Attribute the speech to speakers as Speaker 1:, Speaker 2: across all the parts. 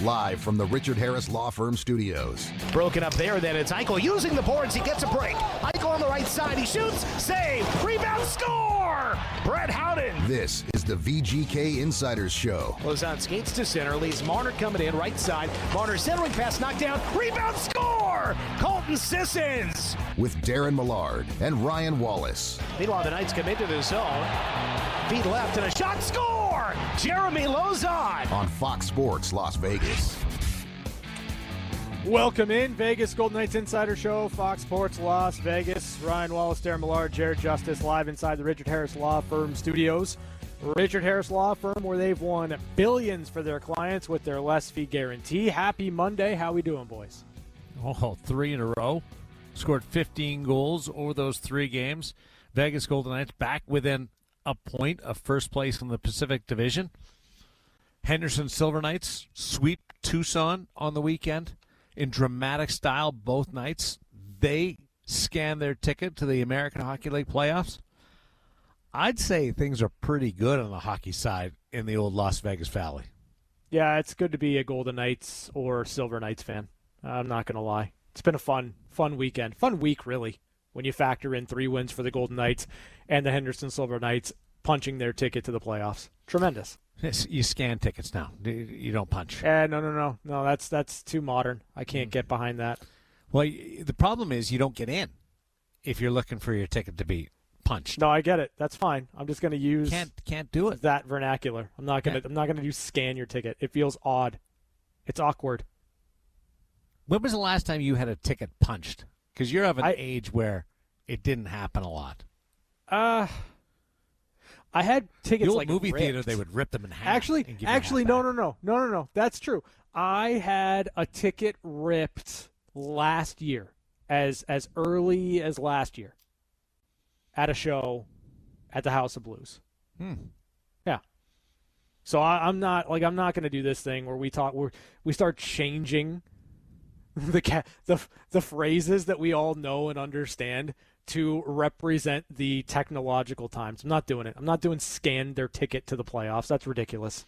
Speaker 1: live from the Richard Harris Law Firm studios.
Speaker 2: Broken up there, then it's Eichel using the boards. He gets a break. Eichel on the right side. He shoots. Save. Rebound. Score. Brett Howden.
Speaker 1: This is the VGK Insiders Show.
Speaker 2: Lausanne skates to center. Leaves Marner coming in right side. Marner centering pass knocked down. Rebound. Score. Colton Sissons.
Speaker 1: With Darren Millard and Ryan Wallace.
Speaker 2: Meanwhile, the Knights come into the zone. Feet left and a shot. Score. Jeremy Lauzon.
Speaker 1: On Fox Sports Las Vegas.
Speaker 3: Welcome in, Vegas Golden Knights Insider Show, Fox Sports Las Vegas. Ryan Wallace, Darren Millard, Jared Justice, live inside the Richard Harris Law Firm studios. Richard Harris Law Firm, where they've won billions for their clients with their less fee guarantee. Happy Monday. How we doing, boys?
Speaker 4: Oh, 3 in a row. Scored 15 goals over those 3 games. Vegas Golden Knights back within a point of first place in the Pacific Division. Henderson Silver Knights sweep Tucson on the weekend in dramatic style both nights. They scan their ticket to the American Hockey League playoffs. I'd say things are pretty good on the hockey side in the old Las Vegas Valley.
Speaker 3: Yeah, it's good to be a Golden Knights or Silver Knights fan. I'm not going to lie. It's been a fun weekend. Fun week, really, when you factor in 3 wins for the Golden Knights and the Henderson Silver Knights punching their ticket to the playoffs. Tremendous.
Speaker 4: You scan tickets now. You don't punch.
Speaker 3: No. That's too modern. I can't get behind that.
Speaker 4: Well, the problem is you don't get in if you're looking for your ticket to be punched.
Speaker 3: No, I get it. That's fine. I'm just going to use
Speaker 4: can't do it.
Speaker 3: That vernacular. I'm not going to use scan your ticket. It feels odd. It's awkward.
Speaker 4: When was the last time you had a ticket punched? Because you're of an age where it didn't happen a lot.
Speaker 3: I had tickets
Speaker 4: the old
Speaker 3: like
Speaker 4: movie
Speaker 3: ripped.
Speaker 4: Theater. They would rip them in half.
Speaker 3: Actually, no. That's true. I had a ticket ripped last year, as early as last year, at a show at the House of Blues. Yeah. So I'm not going to do this thing where we start changing the phrases that we all know and understand to represent the technological times. I'm not doing it. I'm not doing scan their ticket to the playoffs. That's ridiculous.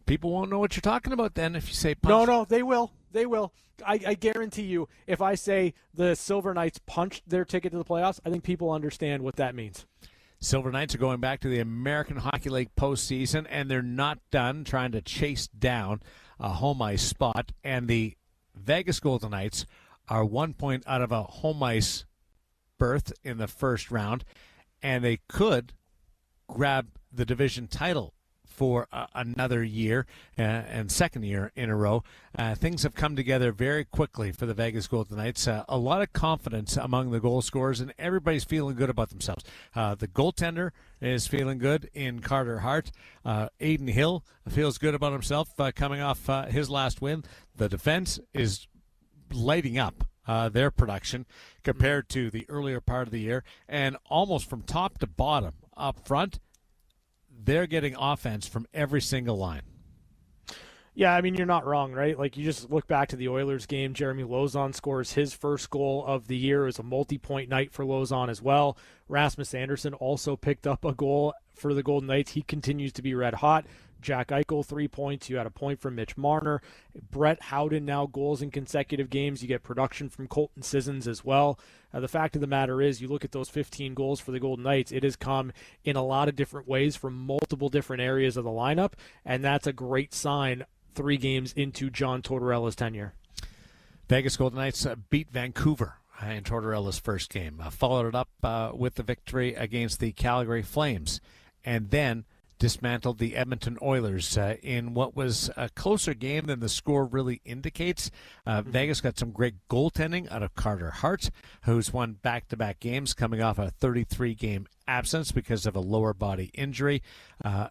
Speaker 4: People won't know what you're talking about then if you say punch.
Speaker 3: No, they will. They will. I guarantee you, if I say the Silver Knights punched their ticket to the playoffs, I think people understand what that means.
Speaker 4: Silver Knights are going back to the American Hockey League postseason, and they're not done trying to chase down a home ice spot. And the Vegas Golden Knights are 1 point out of a home ice berth in the first round, and they could grab the division title for another year and second year in a row. Things have come together very quickly for the Vegas Golden Knights. A lot of confidence among the goal scorers, and everybody's feeling good about themselves. The goaltender is feeling good in Carter Hart. Aiden Hill feels good about himself coming off his last win. The defense is lighting up their production compared to the earlier part of the year, and almost from top to bottom up front, they're getting offense from every single line.
Speaker 3: Yeah, I mean, you're not wrong, right? Like, you just look back to the Oilers game. Jeremy Lauzon scores his first goal of the year. It was a multi-point night for Lauzon as well. Rasmus Andersson also picked up a goal for the Golden Knights. He continues to be red hot. Jack Eichel, 3 points. You had a point from Mitch Marner. Brett Howden now goals in consecutive games. You get production from Colton Sissons as well. The fact of the matter is, you look at those 15 goals for the Golden Knights, it has come in a lot of different ways from multiple different areas of the lineup, and that's a great sign 3 games into John Tortorella's tenure.
Speaker 4: Vegas Golden Knights beat Vancouver in Tortorella's first game. Followed it up with the victory against the Calgary Flames, and then dismantled the Edmonton Oilers in what was a closer game than the score really indicates. Vegas got some great goaltending out of Carter Hart, who's won back-to-back games coming off a 33-game absence because of a lower body injury,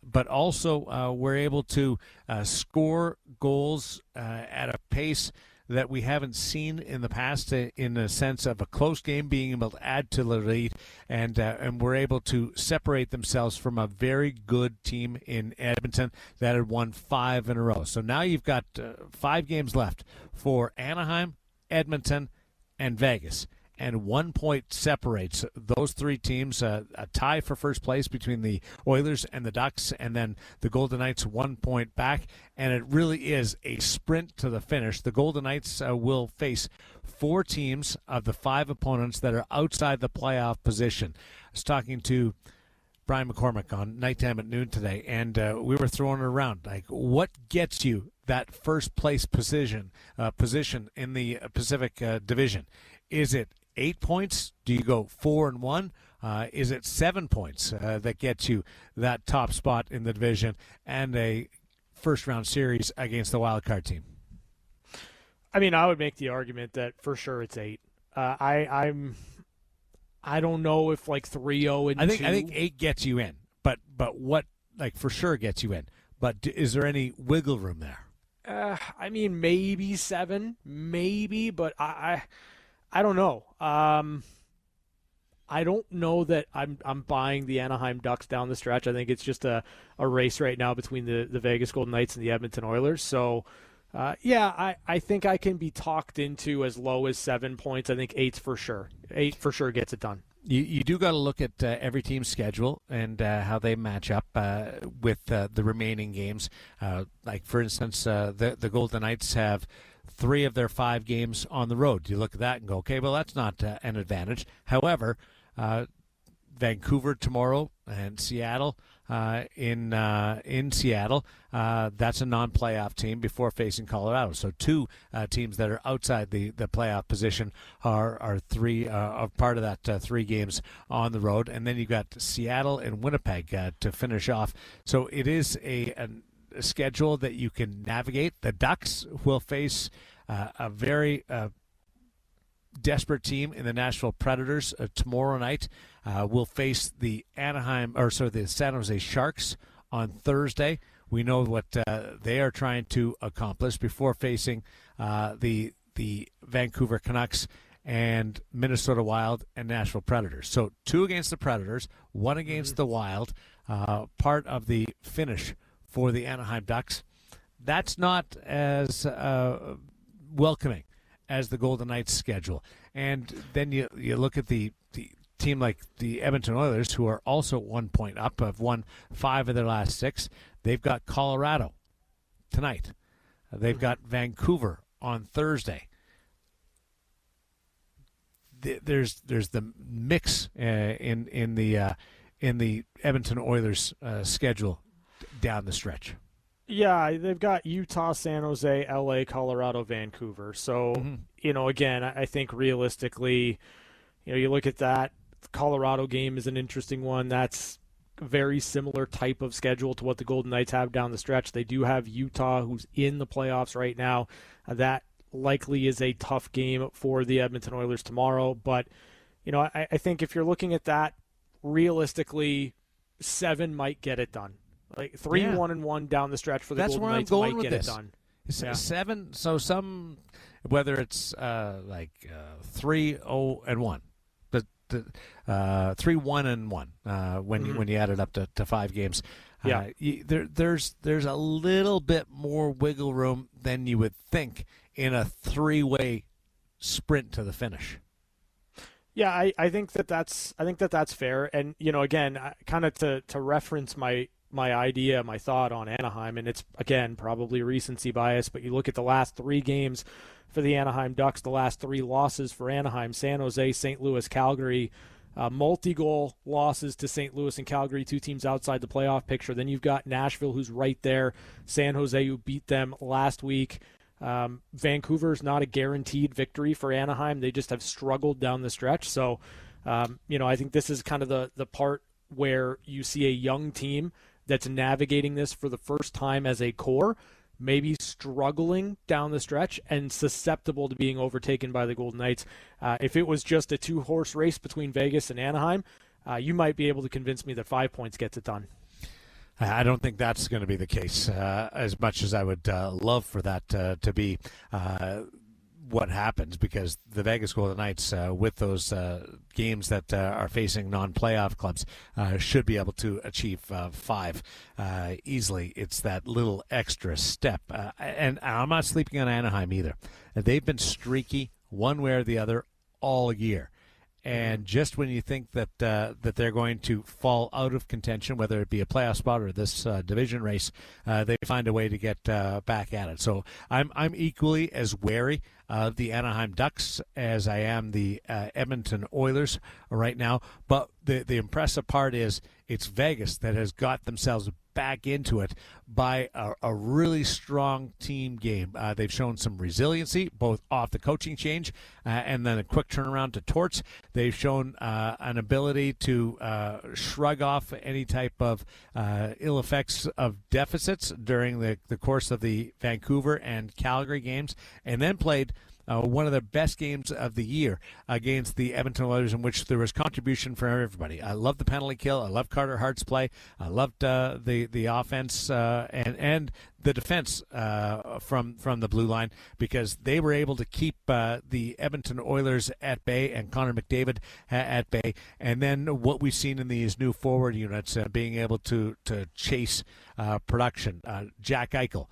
Speaker 4: but also were able to score goals at a pace that we haven't seen in the past, in the sense of a close game being able to add to the lead, and were able to separate themselves from a very good team in Edmonton that had won 5 in a row. So now you've got 5 games left for Anaheim, Edmonton, and Vegas. and 1 point separates those three teams. A tie for first place between the Oilers and the Ducks, and then the Golden Knights 1 point back. And it really is a sprint to the finish. The Golden Knights will face 4 teams of the 5 opponents that are outside the playoff position. I was talking to Brian McCormick on Nighttime at Noon today, and we were throwing it around. Like, what gets you that first place position in the Pacific Division? Is it 8 points? Do you go 4-1? Is it 7 points that gets you that top spot in the division and a first-round series against the wild card team?
Speaker 3: I mean, I would make the argument that for sure it's 8. I don't know if like 3-0 and 2.
Speaker 4: I think 8 gets you in, but what like for sure gets you in? But is there any wiggle room there?
Speaker 3: I mean, maybe 7, maybe, but I don't know. I don't know that I'm buying the Anaheim Ducks down the stretch. I think it's just a race right now between the Vegas Golden Knights and the Edmonton Oilers. So, I think I can be talked into as low as 7 points. I think 8's for sure. 8 for sure gets it done.
Speaker 4: You do got to look at every team's schedule and how they match up with the remaining games. Like, for instance, the Golden Knights have 3 of their 5 games on the road. You look at that and go, okay, well, that's not an advantage. However, Vancouver tomorrow and Seattle in Seattle, that's a non-playoff team before facing Colorado. So 2 teams that are outside the playoff position are part of that 3 games on the road, and then you got Seattle and Winnipeg to finish off. So it is a schedule that you can navigate. The Ducks will face a very desperate team in the Nashville Predators tomorrow night. We'll face the San Jose Sharks on Thursday. We know what they are trying to accomplish before facing the Vancouver Canucks and Minnesota Wild and Nashville Predators. So 2 against the Predators, 1 against the Wild, part of the finish for the Anaheim Ducks. That's not as welcoming as the Golden Knights schedule. And then you look at the team like the Edmonton Oilers, who are also 1 point up, have won 5 of their last 6. They've got Colorado tonight. They've got Vancouver on Thursday. There's the mix in the Edmonton Oilers schedule down the stretch.
Speaker 3: Yeah, they've got Utah, San Jose, LA, Colorado, Vancouver. So, again, I think realistically, you look at that. The Colorado game is an interesting one. That's a very similar type of schedule to what the Golden Knights have down the stretch. They do have Utah, who's in the playoffs right now. That likely is a tough game for the Edmonton Oilers tomorrow. But, I think if you're looking at that, realistically, 7 might get it done. Like 3-1-1 down the stretch for the Golden Knights might get it done.
Speaker 4: 7. So some, whether it's 3-0-1, but 3-1-1 when you add it up to 5 games. There's a little bit more wiggle room than you would think in a 3-way sprint to the finish.
Speaker 3: Yeah, I think that's fair. And again, kind of to reference my idea, my thought on Anaheim, and it's, again, probably recency bias, but you look at the last 3 games for the Anaheim Ducks, the last 3 losses for Anaheim: San Jose, St. Louis, Calgary, multi-goal losses to St. Louis and Calgary, 2 teams outside the playoff picture. Then you've got Nashville, who's right there, San Jose, who beat them last week. Vancouver's not a guaranteed victory for Anaheim. They just have struggled down the stretch. So, I think this is kind of the part where you see a young team that's navigating this for the first time as a core, maybe struggling down the stretch and susceptible to being overtaken by the Golden Knights. If it was just a 2-horse race between Vegas and Anaheim, you might be able to convince me that 5 points gets it done.
Speaker 4: I don't think that's going to be the case, as much as I would love for that to be what happens, because the Vegas Golden Knights, with those games that are facing non-playoff clubs, should be able to achieve 5 easily. It's that little extra step. And I'm not sleeping on Anaheim either. They've been streaky one way or the other all year. And just when you think that that they're going to fall out of contention, whether it be a playoff spot or this division race, they find a way to get back at it. So I'm equally as wary of the Anaheim Ducks as I am the Edmonton Oilers right now. But the impressive part is it's Vegas that has got themselves back into it by a really strong team game. They've shown some resiliency, both off the coaching change and then a quick turnaround to Torts. They've shown an ability to shrug off any type of ill effects of deficits during the course of the Vancouver and Calgary games, and then played one of the best games of the year against the Edmonton Oilers, in which there was contribution from everybody. I love the penalty kill. I love Carter Hart's play. I loved the offense and the defense from the blue line, because they were able to keep the Edmonton Oilers at bay and Connor McDavid at bay. And then what we've seen in these new forward units, being able to chase production. Jack Eichel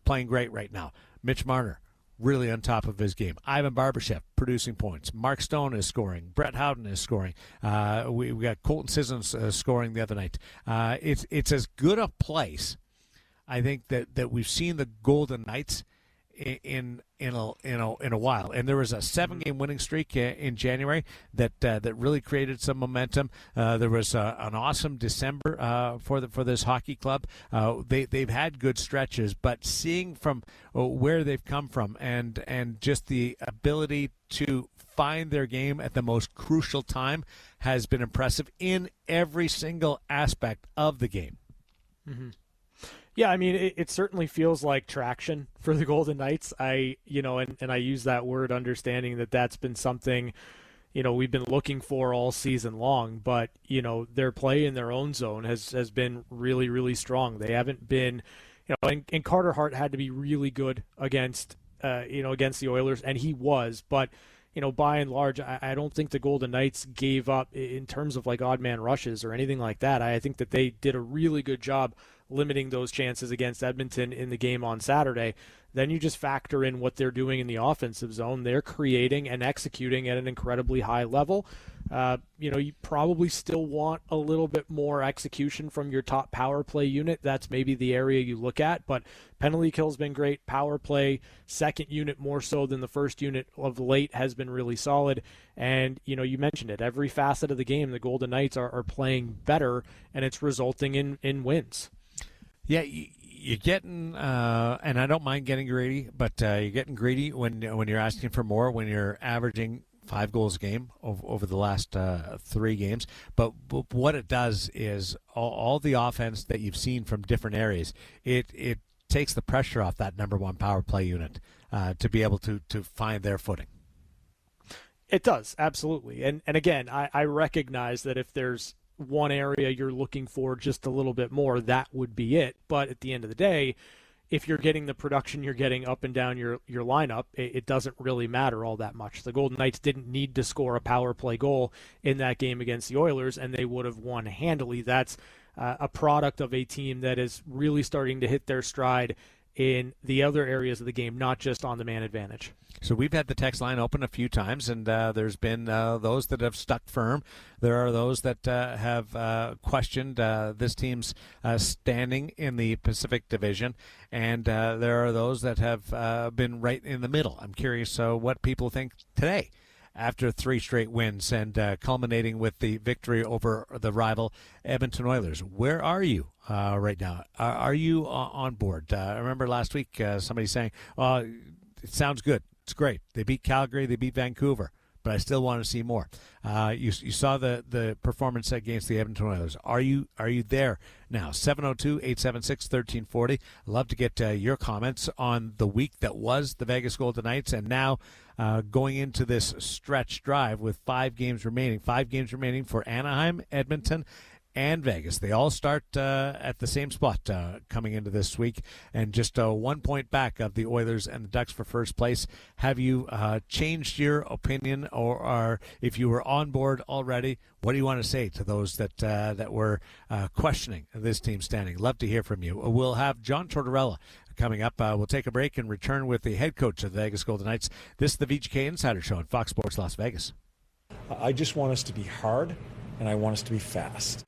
Speaker 4: playing great right now. Mitch Marner really on top of his game. Ivan Barbashev producing points. Mark Stone is scoring. Brett Howden is scoring. We got Colton Sissons scoring the other night. It's as good a place, I think, that we've seen the Golden Knights in a while. And there was a 7-game winning streak in January that really created some momentum. There was an awesome December for this hockey club. They've had good stretches, but seeing from where they've come from and just the ability to find their game at the most crucial time has been impressive in every single aspect of the game.
Speaker 3: Mm-hmm. Yeah, I mean, it certainly feels like traction for the Golden Knights. And I use that word understanding that that's been something, we've been looking for all season long. But, their play in their own zone has been really, really strong. They haven't been, and Carter Hart had to be really good against the Oilers, and he was. But, by and large, I don't think the Golden Knights gave up in terms of like odd man rushes or anything like that. I think that they did a really good job limiting those chances against Edmonton in the game on Saturday. Then you just factor in what they're doing in the offensive zone. They're creating and executing at an incredibly high level. You probably still want a little bit more execution from your top power play unit. That's maybe the area you look at, but penalty kill's been great. Power play, second unit more so than the first unit of late, has been really solid. And, you mentioned it. Every facet of the game, the Golden Knights are playing better, and it's resulting in wins.
Speaker 4: Yeah, you're getting, and I don't mind getting greedy, but you're getting greedy when you're asking for more, when you're averaging 5 goals a game over the last 3 games. But what it does is all the offense that you've seen from different areas, it takes the pressure off that number one power play unit to be able to find their footing.
Speaker 3: It does, absolutely. And again, I recognize that if there's one area you're looking for just a little bit more, that would be it. But at the end of the day, if you're getting the production you're getting up and down your lineup, it doesn't really matter all that much. The Golden Knights didn't need to score a power play goal in that game against the Oilers, and they would have won handily. That's a product of a team that is really starting to hit their stride in the other areas of the game, not just on the man advantage.
Speaker 4: So we've had the text line open a few times, and there's been those that have stuck firm. There are those that have questioned this team's standing in the Pacific Division, and there are those that have been right in the middle. I'm curious what people think today after 3 straight wins and culminating with the victory over the rival Edmonton Oilers. Where are you right now? Are you on board? I remember last week somebody saying, it sounds good. It's great. They beat Calgary. They beat Vancouver. But I still want to see more. You saw the performance against the Edmonton Oilers. Are you there now? 702-876-1340. I'd love to get your comments on the week that was the Vegas Golden Knights, and now going into this stretch drive with 5 games remaining. 5 games remaining for Anaheim, Edmonton, and Vegas. They all start at the same spot coming into this week, and just 1 point back of the Oilers and the Ducks for first place. Have you changed your opinion, or if you were on board already, what do you want to say to those that were questioning this team standing? Love to hear from you. We'll have John Tortorella coming up. We'll take a break and return with the head coach of the Vegas Golden Knights. This is the VGK Insider Show on Fox Sports Las Vegas.
Speaker 5: I just want us to be hard, and I want us to be fast.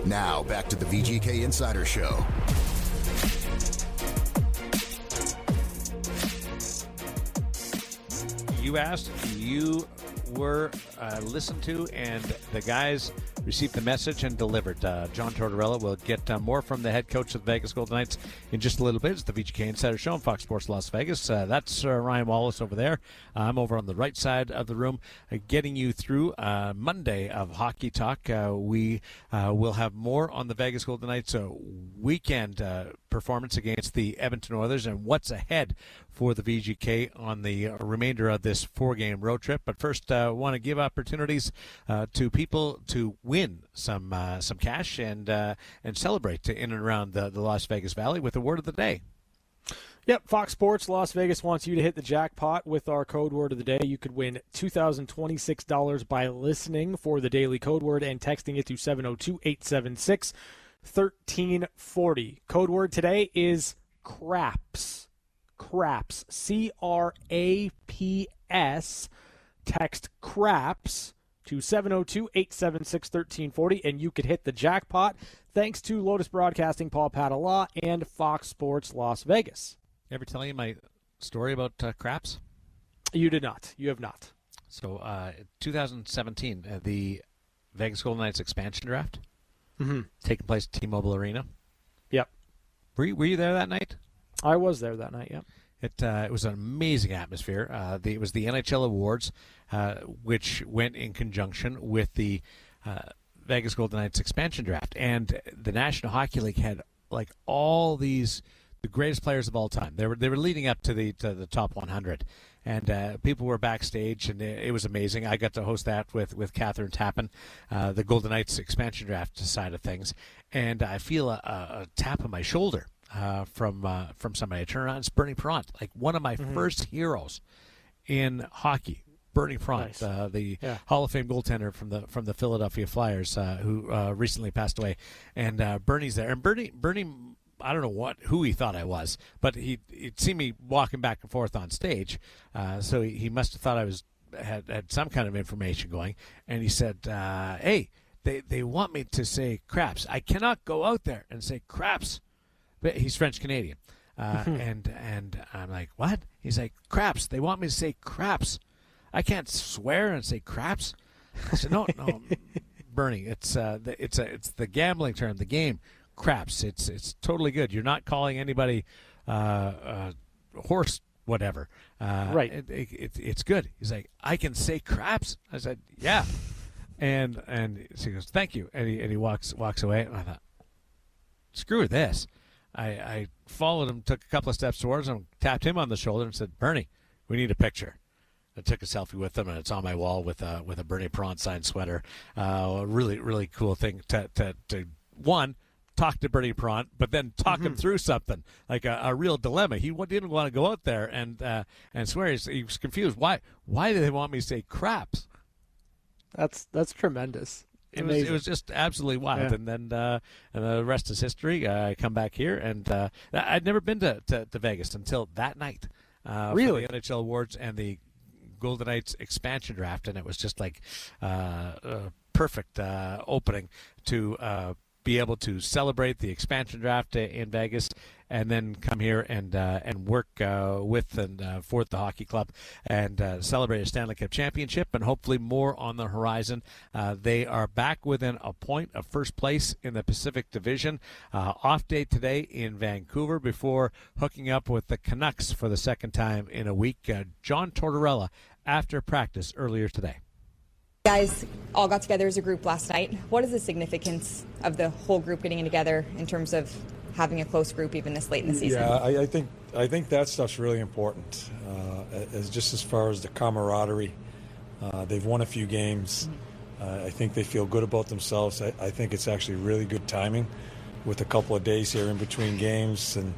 Speaker 1: Now, back to the VGK Insider Show.
Speaker 4: You asked, you were listened to, and the guys received the message and delivered. John Tortorella will get more from the head coach of the Vegas Golden Knights in just a little bit. It's the VGK Insider Show on Fox Sports Las Vegas. That's Ryan Wallace over there. I'm over on the right side of the room, getting you through Monday of Hockey Talk. We will have more on the Vegas Golden Knights weekend performance against the Edmonton Oilers and what's ahead for the VGK on the remainder of this 4-game road trip. But first, I want to give opportunities to people to win some cash and celebrate in and around the Las Vegas Valley with the word of the day.
Speaker 3: Yep, Fox Sports Las Vegas wants you to hit the jackpot with our code word of the day. You could win $2,026 by listening for the daily code word and texting it to 702-876-1340. Code word today is craps. Craps. C-R-A-P-S. Text craps to 702-876-1340, and you could hit the jackpot thanks to Lotus Broadcasting, Paul Padala, and Fox Sports Las Vegas.
Speaker 4: Ever tell you my story about craps?
Speaker 3: You did not. You have not.
Speaker 4: So 2017, the Vegas Golden Knights expansion draft taking place at T-Mobile Arena.
Speaker 3: Yep.
Speaker 4: Were you there that night?
Speaker 3: I was there that night, yep.
Speaker 4: It was an amazing atmosphere. It was the NHL Awards, which went in conjunction with the Vegas Golden Knights expansion draft. And the National Hockey League had like all these the greatest players of all time. They were leading up to the top 100, and people were backstage, and it was amazing. I got to host that with Catherine Tappan, the Golden Knights expansion draft side of things, and I feel a tap on my shoulder from somebody. I turn around, it's Bernie Perrant, like one of my first heroes in hockey. Bernie Perrant,
Speaker 3: nice.
Speaker 4: the Hall of Fame goaltender from the Philadelphia Flyers, who recently passed away, and Bernie's there. And Bernie, I don't know who he thought I was, but he'd seen me walking back and forth on stage, so he must have thought I had some kind of information going. And he said, "Hey, they want me to say craps. I cannot go out there and say craps." But he's French Canadian, and I'm like, "What?" He's like, "Craps. They want me to say craps. I can't swear and say craps." I said, "No, Bernie. It's the gambling term, the game." Craps. It's totally good. You're not calling anybody horse whatever.
Speaker 3: Right.
Speaker 4: It's good. He's like, "I can say craps." I said, "Yeah," and so he goes, "Thank you," and he walks away. And I thought, screw this. I followed him, took a couple of steps towards him, tapped him on the shoulder, and said, "Bernie, we need a picture." I took a selfie with him, and it's on my wall with a Bernie Perrant signed sweater. A really, really cool thing to one, talk to Bernie Perrant, but then talk him through something, like a real dilemma. He didn't want to go out there and swear. He was confused. Why do they want me to say craps?
Speaker 3: That's tremendous.
Speaker 4: It was just absolutely wild. Yeah. And then the rest is history. I come back here, and I'd never been to Vegas until that night.
Speaker 3: Really?
Speaker 4: For the NHL Awards and the Golden Knights expansion draft, and it was just like a perfect opening to be able to celebrate the expansion draft in Vegas, and then come here and work with and for the hockey club and celebrate a Stanley Cup championship, and hopefully more on the horizon. They are back within a point of first place in the Pacific Division. Off day today in Vancouver before hooking up with the Canucks for the second time in a week. John Tortorella after practice earlier today.
Speaker 6: You guys all got together as a group last night. What is the significance of the whole group getting together in terms of having a close group even this late in the season?
Speaker 5: Yeah, I think that stuff's really important. As far as the camaraderie, they've won a few games. I think they feel good about themselves. I think it's actually really good timing with a couple of days here in between games, and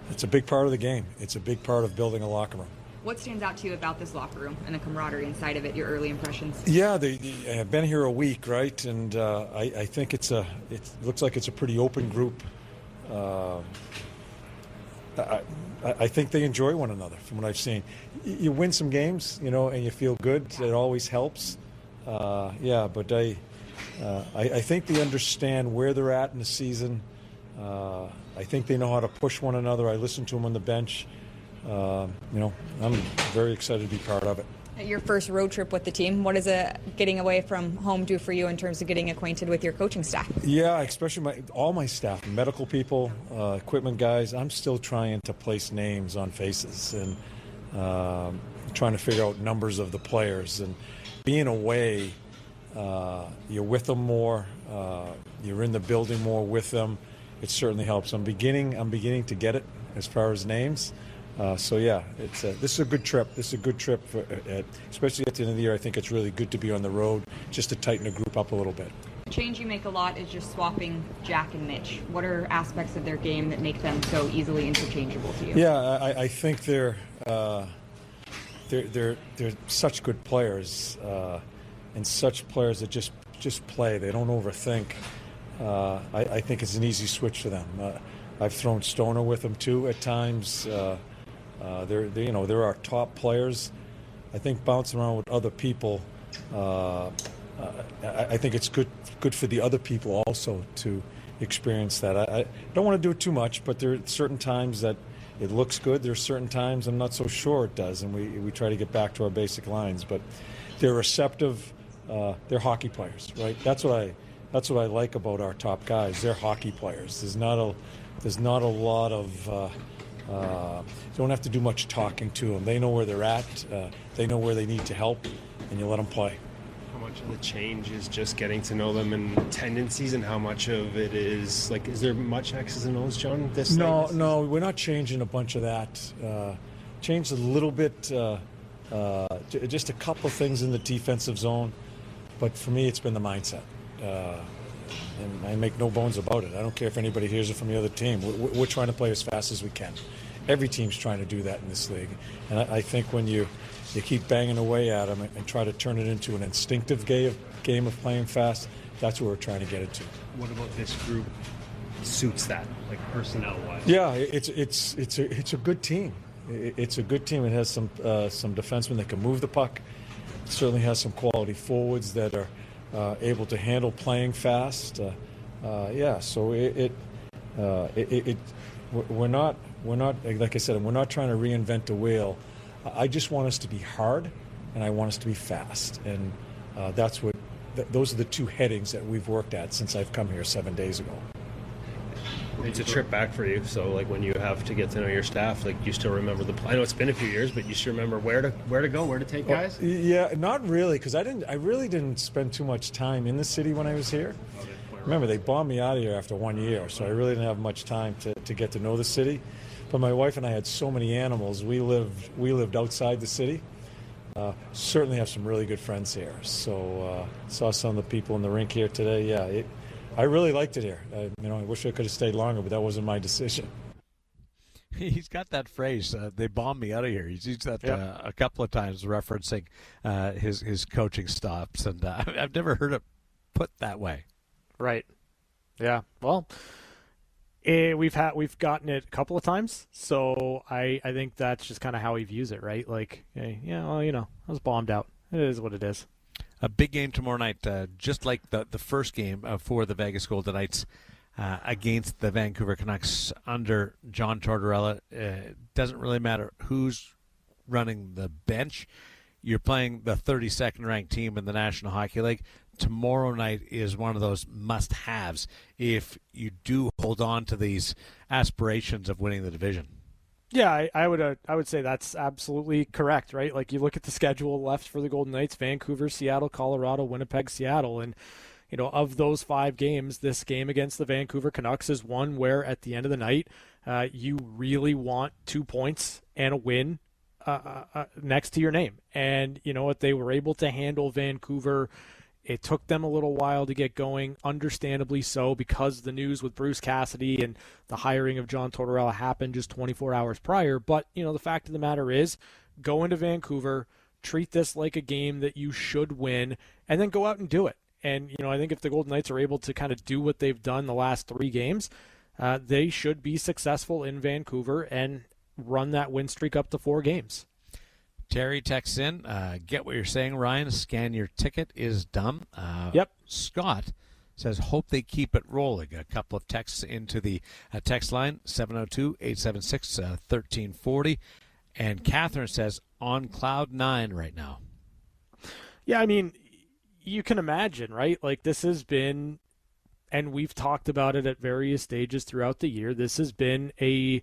Speaker 5: it's a big part of the game. It's a big part of building a locker room.
Speaker 6: What stands out to you about this locker room and the camaraderie inside of it, your early impressions?
Speaker 5: Yeah, I've been here a week, right? And I think it looks like it's a pretty open group. I think they enjoy one another from what I've seen. You win some games, and you feel good. It always helps. But I think they understand where they're at in the season. I think they know how to push one another. I listen to them on the bench. I'm very excited to be part of it.
Speaker 6: Your first road trip with the team, what does getting away from home do for you in terms of getting acquainted with your coaching staff? Yeah,
Speaker 5: especially all my staff, medical people, equipment guys. I'm still trying to place names on faces and trying to figure out numbers of the players. And being away, you're with them more. You're in the building more with them. It certainly helps. I'm beginning to get it as far as names. This is a good trip. This is a good trip, especially at the end of the year. I think it's really good to be on the road, just to tighten the group up a little bit.
Speaker 6: The change you make a lot is just swapping Jack and Mitch. What are aspects of their game that make them so easily interchangeable to you?
Speaker 5: Yeah, I think they're such good players, and such players that just play. They don't overthink. I think it's an easy switch for them. I've thrown Stoner with them too at times. They're our top players. I think bouncing around with other people, I think it's good for the other people also to experience that. I don't want to do it too much, but there are certain times that it looks good. There are certain times I'm not so sure it does, and we try to get back to our basic lines. But they're receptive. They're hockey players, right? That's what I like about our top guys. They're hockey players. There's not a lot of. You don't have to do much talking to them. They know where they're at. They know where they need to help, and you let them play.
Speaker 7: How much of the change is just getting to know them and tendencies, and how much of it is is there much X's and O's, John?
Speaker 5: No, we're not changing a bunch of that. Changed a little bit, just a couple of things in the defensive zone, but for me, it's been the mindset. And I make no bones about it. I don't care if anybody hears it from the other team. We're trying to play as fast as we can. Every team's trying to do that in this league. And I think when you keep banging away at them and try to turn it into an instinctive game of playing fast, that's where we're trying to get it to.
Speaker 7: What about this group suits that, personnel-wise?
Speaker 5: Yeah, it's a good team. It's a good team. It has some defensemen that can move the puck. It certainly has some quality forwards that are able to handle playing fast. So we're not, like I said, we're not trying to reinvent the wheel. I just want us to be hard, and I want us to be fast, and those are the two headings that we've worked at since I've come here 7 days ago.
Speaker 7: It's a trip back for you, so when you have to get to know your staff, you still remember I know it's been a few years, but you still remember where to go, where to take guys?
Speaker 5: Yeah, not really, because I really didn't spend too much time in the city when I was here. Remember, they bombed me out of here after 1 year, so I really didn't have much time to get to know the city. But my wife and I had so many animals. We lived outside the city. Certainly have some really good friends here. So saw some of the people in the rink here today. Yeah, I really liked it here. I wish I could have stayed longer, but that wasn't my decision.
Speaker 4: He's got that phrase, they bombed me out of here. He's used that a couple of times referencing his coaching stops, and I've never heard it put that way.
Speaker 3: Right. Yeah. Well, we've gotten it a couple of times, so I think that's just kind of how he views it, right? I was bombed out. It is what it is.
Speaker 4: A big game tomorrow night, just like the first game for the Vegas Golden Knights against the Vancouver Canucks under John Tortorella. Doesn't really matter who's running the bench. You're playing the 32nd ranked team in the National Hockey League. Tomorrow night is one of those must-haves if you do hold on to these aspirations of winning the division.
Speaker 3: Yeah, I would say that's absolutely correct, right? You look at the schedule left for the Golden Knights: Vancouver, Seattle, Colorado, Winnipeg, Seattle, and of those 5 games, this game against the Vancouver Canucks is one where at the end of the night, you really want 2 points and a win next to your name. And you know what? They were able to handle Vancouver It took them a little while to get going, understandably so, because the news with Bruce Cassidy and the hiring of John Tortorella happened just 24 hours prior. But, the fact of the matter is, go into Vancouver, treat this like a game that you should win, and then go out and do it. And, I think if the Golden Knights are able to kind of do what they've done the last 3 games, they should be successful in Vancouver and run that win streak up to 4 games.
Speaker 4: Terry texts in, get what you're saying, Ryan. Scan your ticket is dumb.
Speaker 3: Yep.
Speaker 4: Scott says, hope they keep it rolling. A couple of texts into the text line, 702-876-1340. And Catherine says, on cloud 9 right now.
Speaker 3: Yeah, you can imagine, right? Like, this has been, and we've talked about it at various stages throughout the year, this has been a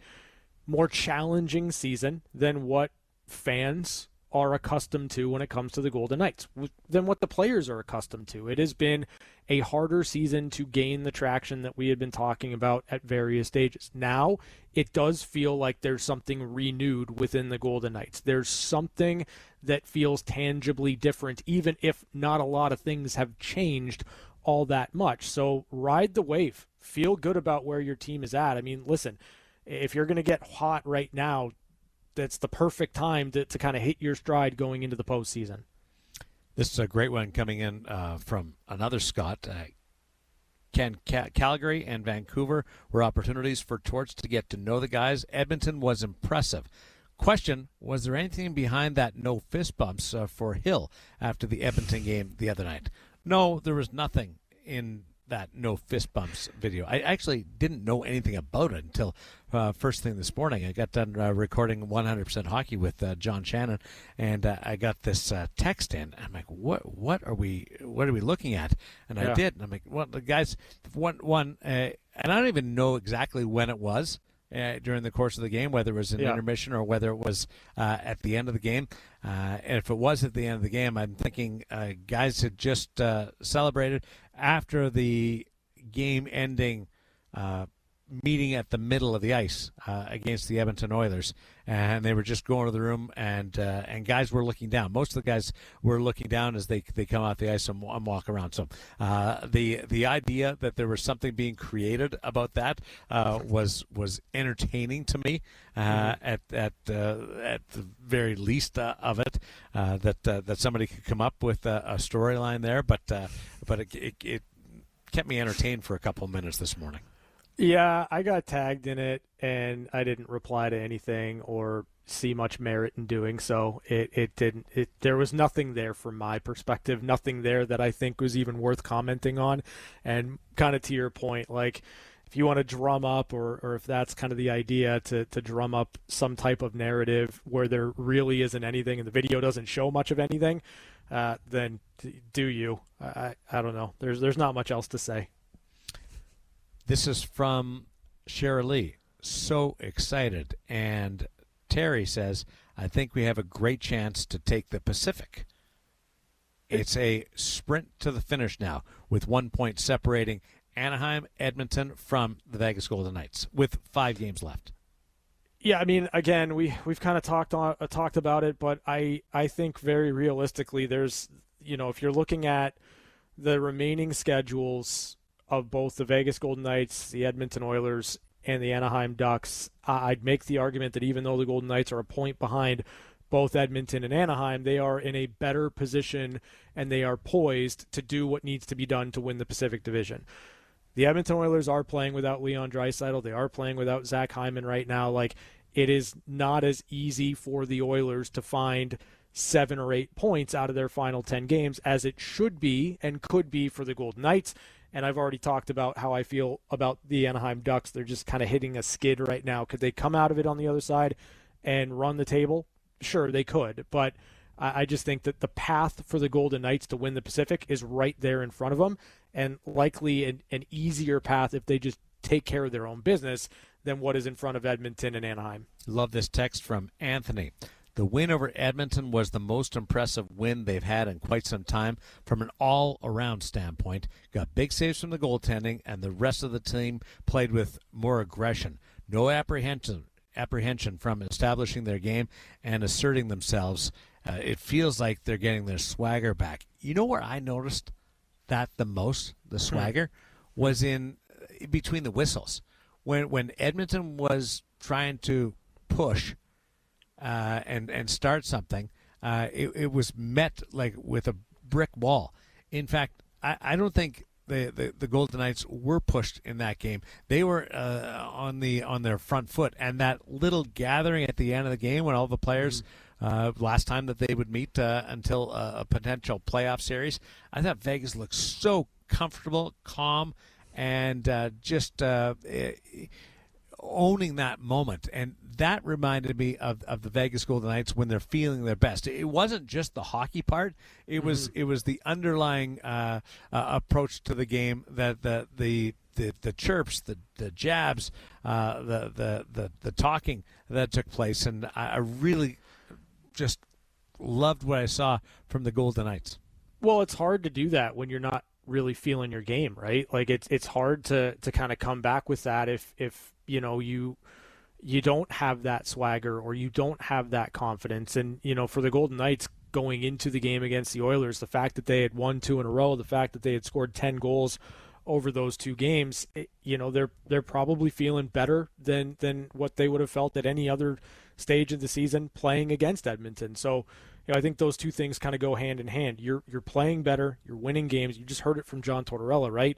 Speaker 3: more challenging season than what fans are accustomed to when it comes to the Golden Knights, than what the players are accustomed to. It has been a harder season to gain the traction that we had been talking about at various stages. Now, it does feel like there's something renewed within the Golden Knights. There's something that feels tangibly different, even if not a lot of things have changed all that much. So ride the wave. Feel good about where your team is at. Listen, if you're going to get hot right now, that's the perfect time to kind of hit your stride going into the postseason.
Speaker 4: This is a great one coming in from another Scott. Calgary and Vancouver were opportunities for Torts to get to know the guys. Edmonton was impressive. Question, was there anything behind that no fist bumps for Hill after the Edmonton game the other night? No, there was nothing in that no fist bumps video. I actually didn't know anything about it until first thing this morning. I got done recording 100% Hockey with John Shannon, and I got this text in. I'm like, what are we looking at? And I did. And I'm like, well, the guys, one, and I don't even know exactly when it was during the course of the game, whether it was an intermission or whether it was at the end of the game. And if it was at the end of the game, I'm thinking guys had just celebrated after the game-ending meeting at the middle of the ice against the Edmonton Oilers, and they were just going to the room, and guys were looking down. Most of the guys were looking down as they come out the ice and walk around. So the idea that there was something being created about that was entertaining to me at the very least of it. That somebody could come up with a storyline there, but it kept me entertained for a couple of minutes this morning.
Speaker 3: Yeah, I got tagged in it, and I didn't reply to anything or see much merit in doing so. There was nothing there from my perspective, nothing there that I think was even worth commenting on. And kind of to your point, like, if you want to drum up, or if that's kind of the idea, to drum up some type of narrative where there really isn't anything and the video doesn't show much of anything, then do you. I don't know. There's not much else to say.
Speaker 4: This is from Shara Lee. So excited. And Terry says, I think we have a great chance to take the Pacific. It's a sprint to the finish now, with 1 point separating Anaheim, Edmonton from the Vegas Golden Knights, with 5 games left.
Speaker 3: Yeah, again, we've kind of talked about it, but I think very realistically, there's, if you're looking at the remaining schedules of both the Vegas Golden Knights, the Edmonton Oilers, and the Anaheim Ducks, I'd make the argument that even though the Golden Knights are a point behind both Edmonton and Anaheim, they are in a better position and they are poised to do what needs to be done to win the Pacific Division. The Edmonton Oilers are playing without Leon Draisaitl. They are playing without Zach Hyman right now. Like, it is not as easy for the Oilers to find 7 or 8 points out of their final 10 games as it should be and could be for the Golden Knights. And I've already talked about how I feel about the Anaheim Ducks. They're just kind of hitting a skid right now. Could they come out of it on the other side and run the table? Sure, they could. But I just think that the path for the Golden Knights to win the Pacific is right there in front of them, and likely an easier path if they just take care of their own business than what is in front of Edmonton and Anaheim.
Speaker 4: Love this text from Anthony. The win over Edmonton was the most impressive win they've had in quite some time from an all-around standpoint. Got big saves from the goaltending, and the rest of the team played with more aggression. No apprehension from establishing their game and asserting themselves. It feels like they're getting their swagger back. You know where I noticed that the most, the swagger, was in between the whistles. When Edmonton was trying to push and start something, it was met like with a brick wall. In fact, I don't think the Golden Knights were pushed in that game. They were on their front foot, and that little gathering at the end of the game when all the players, last time that they would meet until a potential playoff series, I thought Vegas looked so comfortable, calm, and just owning that moment. And that reminded me of the Vegas Golden Knights when they're feeling their best. It wasn't just the hockey part; it was the underlying approach to the game, that the chirps, the jabs, the talking that took place, and I really just loved what I saw from the Golden Knights.
Speaker 3: Well, it's hard to do that when you're not really feeling your game, right? Like it's hard to kind of come back with that if you know you don't have that swagger or you don't have that confidence. And for the Golden Knights going into the game against the Oilers, the fact that they had won 2 in a row, the fact that they had scored 10 goals over those 2 games, they're probably feeling better than what they would have felt at any other stage of the season playing against Edmonton. So I think those two things kind of go hand in hand. You're playing better, you're winning games. You just heard it from John Tortorella, right?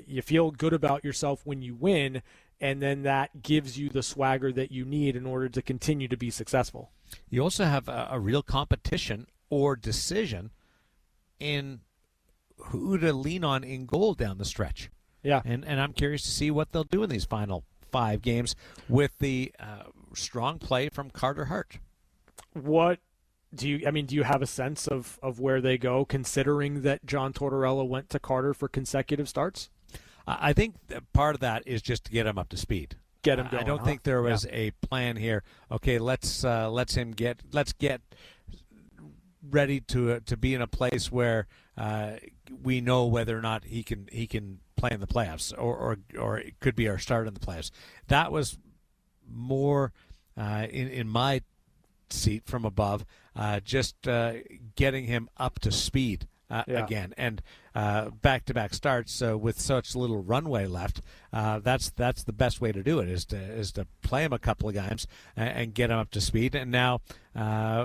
Speaker 3: You feel good about yourself when you win, and then that gives you the swagger that you need in order to continue to be successful.
Speaker 4: You also have a real competition or decision in who to lean on in goal down the stretch.
Speaker 3: Yeah.
Speaker 4: And I'm curious to see what they'll do in these final 5 games with the strong play from Carter Hart.
Speaker 3: What do you have a sense of where they go, considering that John Tortorella went to Carter for consecutive starts?
Speaker 4: I think part of that is just to get him up to speed.
Speaker 3: Get him going.
Speaker 4: I don't think there was a plan here. Okay, let's get ready to be in a place where we know whether or not he can play in the playoffs, or it could be our start in the playoffs. That was more in my seat from above, just getting him up to speed again, and back-to-back starts with such little runway left. That's the best way to do it, is to play him a couple of games and get him up to speed. And now,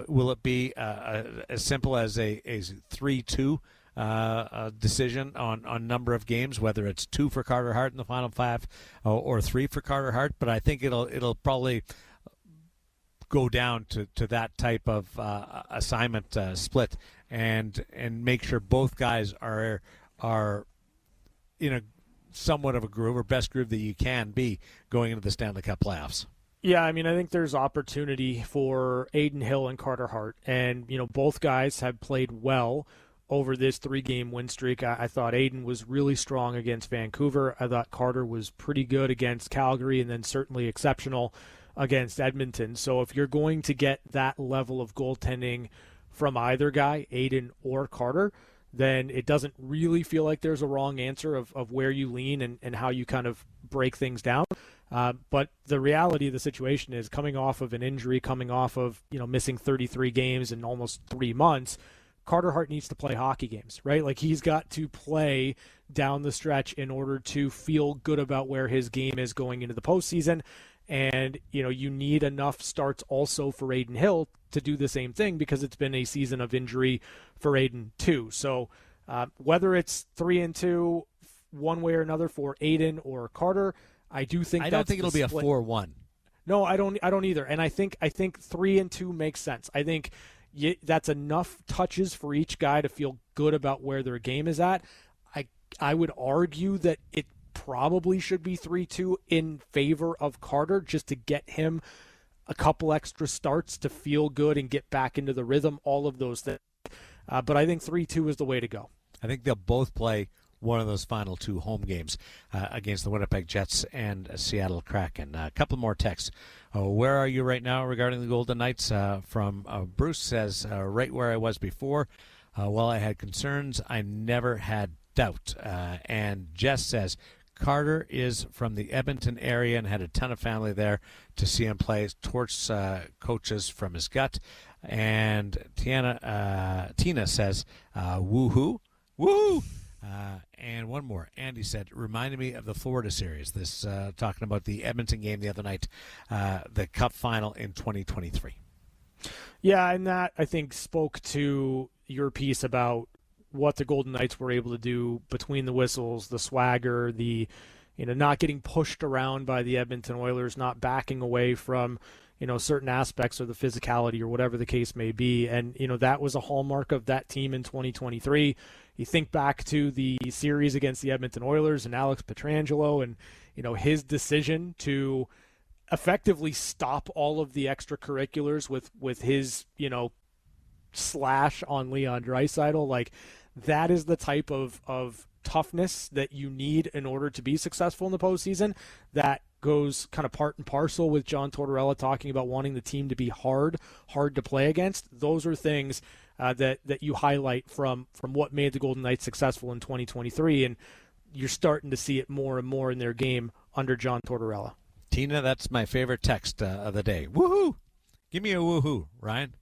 Speaker 4: will it be as simple as a 3-2 decision on number of games, whether it's 2 for Carter Hart in the final 5 or 3 for Carter Hart? But I think it'll probably go down to that type of assignment split, and make sure both guys are in a somewhat of a groove, or best groove that you can be going into the Stanley Cup playoffs.
Speaker 3: Yeah, I think there's opportunity for Adin Hill and Carter Hart, and both guys have played well over this 3-game win streak. I thought Adin was really strong against Vancouver. I thought Carter was pretty good against Calgary, and then certainly exceptional against Edmonton. So if you're going to get that level of goaltending from either guy, Adin or Carter, then it doesn't really feel like there's a wrong answer of where you lean and how you kind of break things down. But the reality of the situation is, coming off of an injury, coming off of missing 33 games in almost 3 months, Carter Hart needs to play hockey games, right? Like, he's got to play down the stretch in order to feel good about where his game is going into the postseason. And, you need enough starts also for Adin Hill to do the same thing, because it's been a season of injury for Adin too. So whether it's 3-2 one way or another for Adin or Carter, I don't think
Speaker 4: it'll be a 4-1.
Speaker 3: No, I don't either. And I think 3-2 makes sense. I think that's enough touches for each guy to feel good about where their game is at. I would argue that it probably should be 3-2 in favor of Carter, just to get him a couple extra starts to feel good and get back into the rhythm, all of those things. But I think 3-2 is the way to go.
Speaker 4: I think they'll both play one of those final 2 home games against the Winnipeg Jets and Seattle Kraken. A couple more texts. Where are you right now regarding the Golden Knights? From Bruce says, right where I was before. While I had concerns, I never had doubt. And Jess says, Carter is from the Edmonton area and had a ton of family there to see him play. Torch coaches from his gut. And Tina says, woohoo, woohoo. And one more. Andy said, reminded me of the Florida series. This talking about the Edmonton game the other night, the Cup final in 2023.
Speaker 3: Yeah, and that, I think, spoke to your piece about what the Golden Knights were able to do between the whistles, the swagger, the not getting pushed around by the Edmonton Oilers, not backing away from certain aspects of the physicality or whatever the case may be. And that was a hallmark of that team in 2023. You think back to the series against the Edmonton Oilers and Alex Pietrangelo and his decision to effectively stop all of the extracurriculars with his slash on Leon Draisaitl. Like, that is the type of toughness that you need in order to be successful in the postseason. That goes kind of part and parcel with John Tortorella talking about wanting the team to be hard to play against. Those are things that you highlight from what made the Golden Knights successful in 2023, and you're starting to see it more and more in their game under John Tortorella.
Speaker 4: Tina, that's my favorite text of the day. Woohoo! Give me a woohoo, Ryan.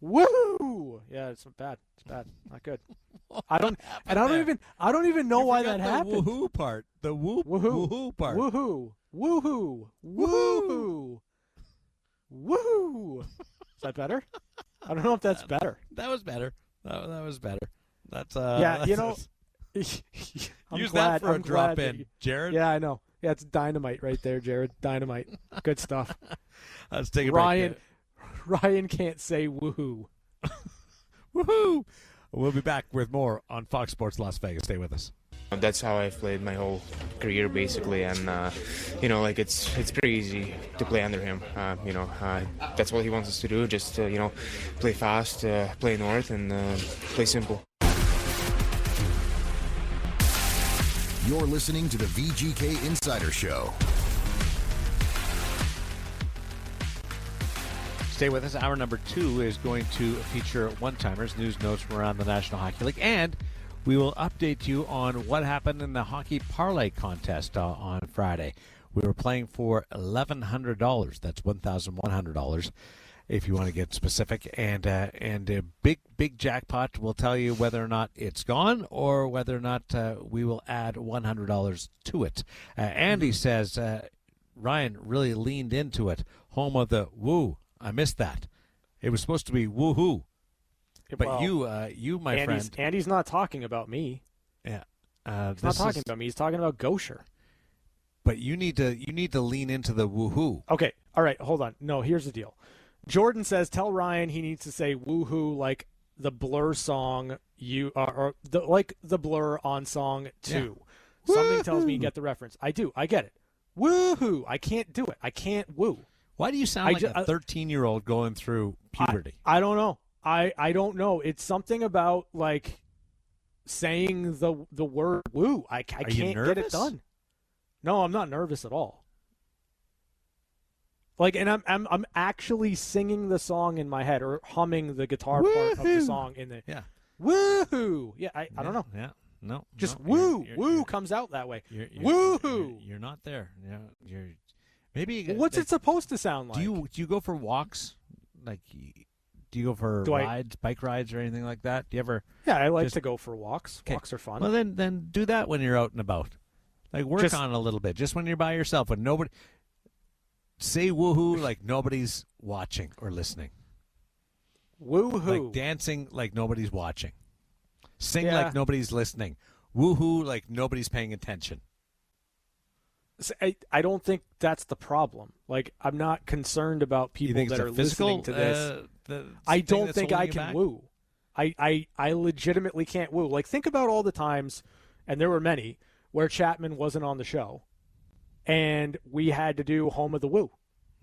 Speaker 3: Woohoo! Yeah, it's not bad. It's bad. Not good. I don't even know why that happened.
Speaker 4: The woohoo part. The woohoo part.
Speaker 3: Woohoo! Woohoo! Woohoo! Woohoo! Is that better? I don't know if that's better.
Speaker 4: That was better. That was better. That's
Speaker 3: yeah.
Speaker 4: Use that for a drop in, Jared.
Speaker 3: Yeah, I know. Yeah, it's dynamite right there, Jared. Dynamite. Good stuff.
Speaker 4: Let's take a break.
Speaker 3: Ryan can't say woohoo.
Speaker 4: Woohoo! We'll be back with more on Fox Sports Las Vegas. Stay with us.
Speaker 8: That's how I've played my whole career, basically, and it's pretty easy to play under him. That's what he wants us to do. Just play fast, play north, and play simple.
Speaker 1: You're listening to the VGK Insider Show.
Speaker 4: Stay with us. Hour number 2 is going to feature one-timers, news notes from around the National Hockey League, and we will update you on what happened in the hockey parlay contest on Friday. We were playing for $1,100. That's $1,100 if you want to get specific. And a big jackpot will tell you whether or not it's gone or whether or not we will add $100 to it. Andy says Ryan really leaned into it. Home of the woo. I missed that. It was supposed to be woohoo. But well, you, my friend.
Speaker 3: Andy's not talking about me.
Speaker 4: Yeah.
Speaker 3: He's not talking about me. He's talking about Gosher.
Speaker 4: But you need to lean into the woohoo.
Speaker 3: Okay. All right. Hold on. No, here's the deal. Jordan says, tell Ryan he needs to say woohoo like the Blur song like the Blur on song 2. Yeah. Something tells me you get the reference. I do. I get it. Woohoo. I can't do it. I can't woo.
Speaker 4: Why do you sound like a 13-year-old going through puberty?
Speaker 3: I don't know. I don't know. It's something about like saying the word woo. I can't get it done. No, I'm not nervous at all. Like, and I'm actually singing the song in my head or humming the guitar part of the song in the woohoo. Yeah, I don't know.
Speaker 4: Yeah, no,
Speaker 3: just woo. Woo comes out that way. Woohoo.
Speaker 4: You're not there. You're maybe.
Speaker 3: What's it supposed to sound like?
Speaker 4: Do you go for walks? Like, do you go for rides, bike rides, or anything like that? Do you ever?
Speaker 3: Yeah, I like to go for walks. Okay. Walks are fun.
Speaker 4: Well, then do that when you're out and about. Like, work on it a little bit, just when you're by yourself, when nobody. Say woohoo like nobody's watching or listening.
Speaker 3: Woohoo.
Speaker 4: Like dancing like nobody's watching. Sing like nobody's listening. Woohoo like nobody's paying attention.
Speaker 3: I don't think that's the problem. Like, I'm not concerned about people that are listening to this. I don't think I can woo. I legitimately can't woo. Like, think about all the times, and there were many, where Chapman wasn't on the show. And we had to do Home of the Woo.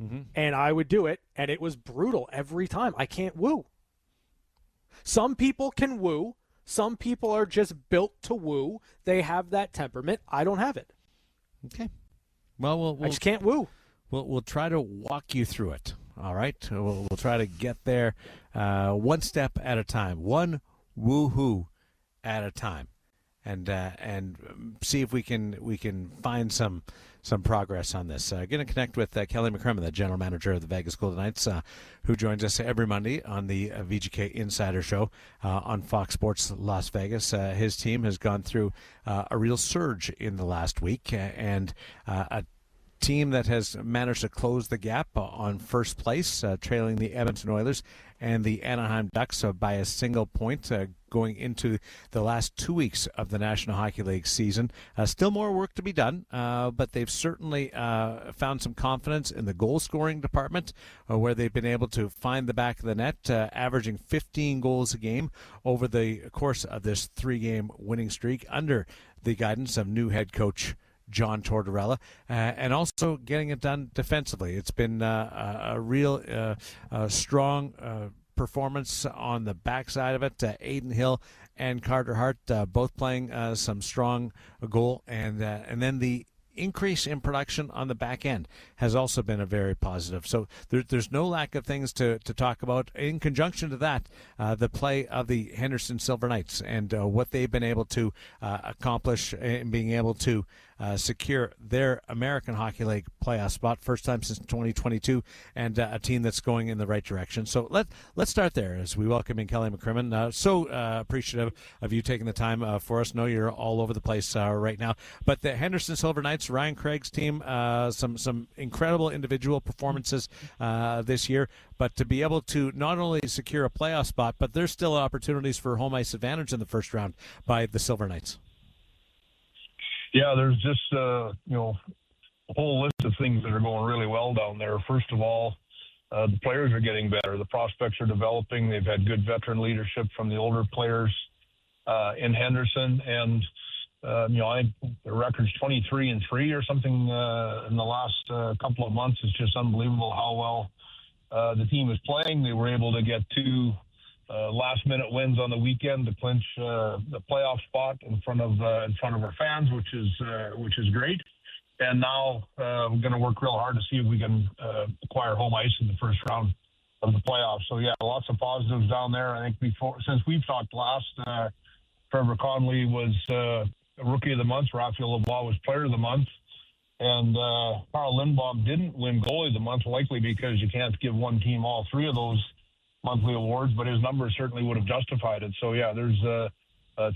Speaker 3: Mm-hmm. And I would do it, and it was brutal every time. I can't woo. Some people can woo. Some people are just built to woo. They have that temperament. I don't have it.
Speaker 4: Okay. Well,
Speaker 3: I just can't woo.
Speaker 4: We'll try to walk you through it. All right? We'll try to get there one step at a time. One woo-hoo at a time. And see if we can find some some progress on this. Going to connect with Kelly McCrimmon, the general manager of the Vegas Golden Knights, who joins us every Monday on the VGK Insider Show on Fox Sports Las Vegas. His team has gone through a real surge in the last week, and a team that has managed to close the gap on first place, trailing the Edmonton Oilers and the Anaheim Ducks by a single point going into the last 2 weeks of the National Hockey League season. Still more work to be done, but they've certainly found some confidence in the goal-scoring department, where they've been able to find the back of the net, averaging 15 goals a game over the course of this three-game winning streak under the guidance of new head coach John Tortorella, and also getting it done defensively. It's been a real strong performance on the backside of it. Aiden Hill and Carter Hart both playing some strong goal, and then the increase in production on the back end has also been a very positive. So there's no lack of things to talk about. In conjunction to that, the play of the Henderson Silver Knights and what they've been able to accomplish in being able to secure their American Hockey League playoff spot, first time since 2022, and a team that's going in the right direction. So let's start there as we welcome in Kelly McCrimmon. So appreciative of you taking the time for us. Know you're all over the place right now, but the Henderson Silver Knights, Ryan Craig's team, some incredible individual performances this year, but to be able to not only secure a playoff spot, but there's still opportunities for home ice advantage in the first round by the Silver Knights.
Speaker 9: Yeah, there's just a whole list of things that are going really well down there. First of all, the players are getting better. The prospects are developing. They've had good veteran leadership from the older players in Henderson, and I think the record's 23-3 or something in the last couple of months. It's just unbelievable how well the team is playing. They were able to get two last-minute wins on the weekend to clinch the playoff spot in front of our fans, which is great. And now we're going to work real hard to see if we can acquire home ice in the first round of the playoffs. So yeah, lots of positives down there. I think since we've talked last, Trevor Conley was Rookie of the Month. Raphael Lavoie was Player of the Month. And Carl Lindbaum didn't win Goalie of the Month, likely because you can't give one team all three of those monthly awards, but his numbers certainly would have justified it. So yeah, there's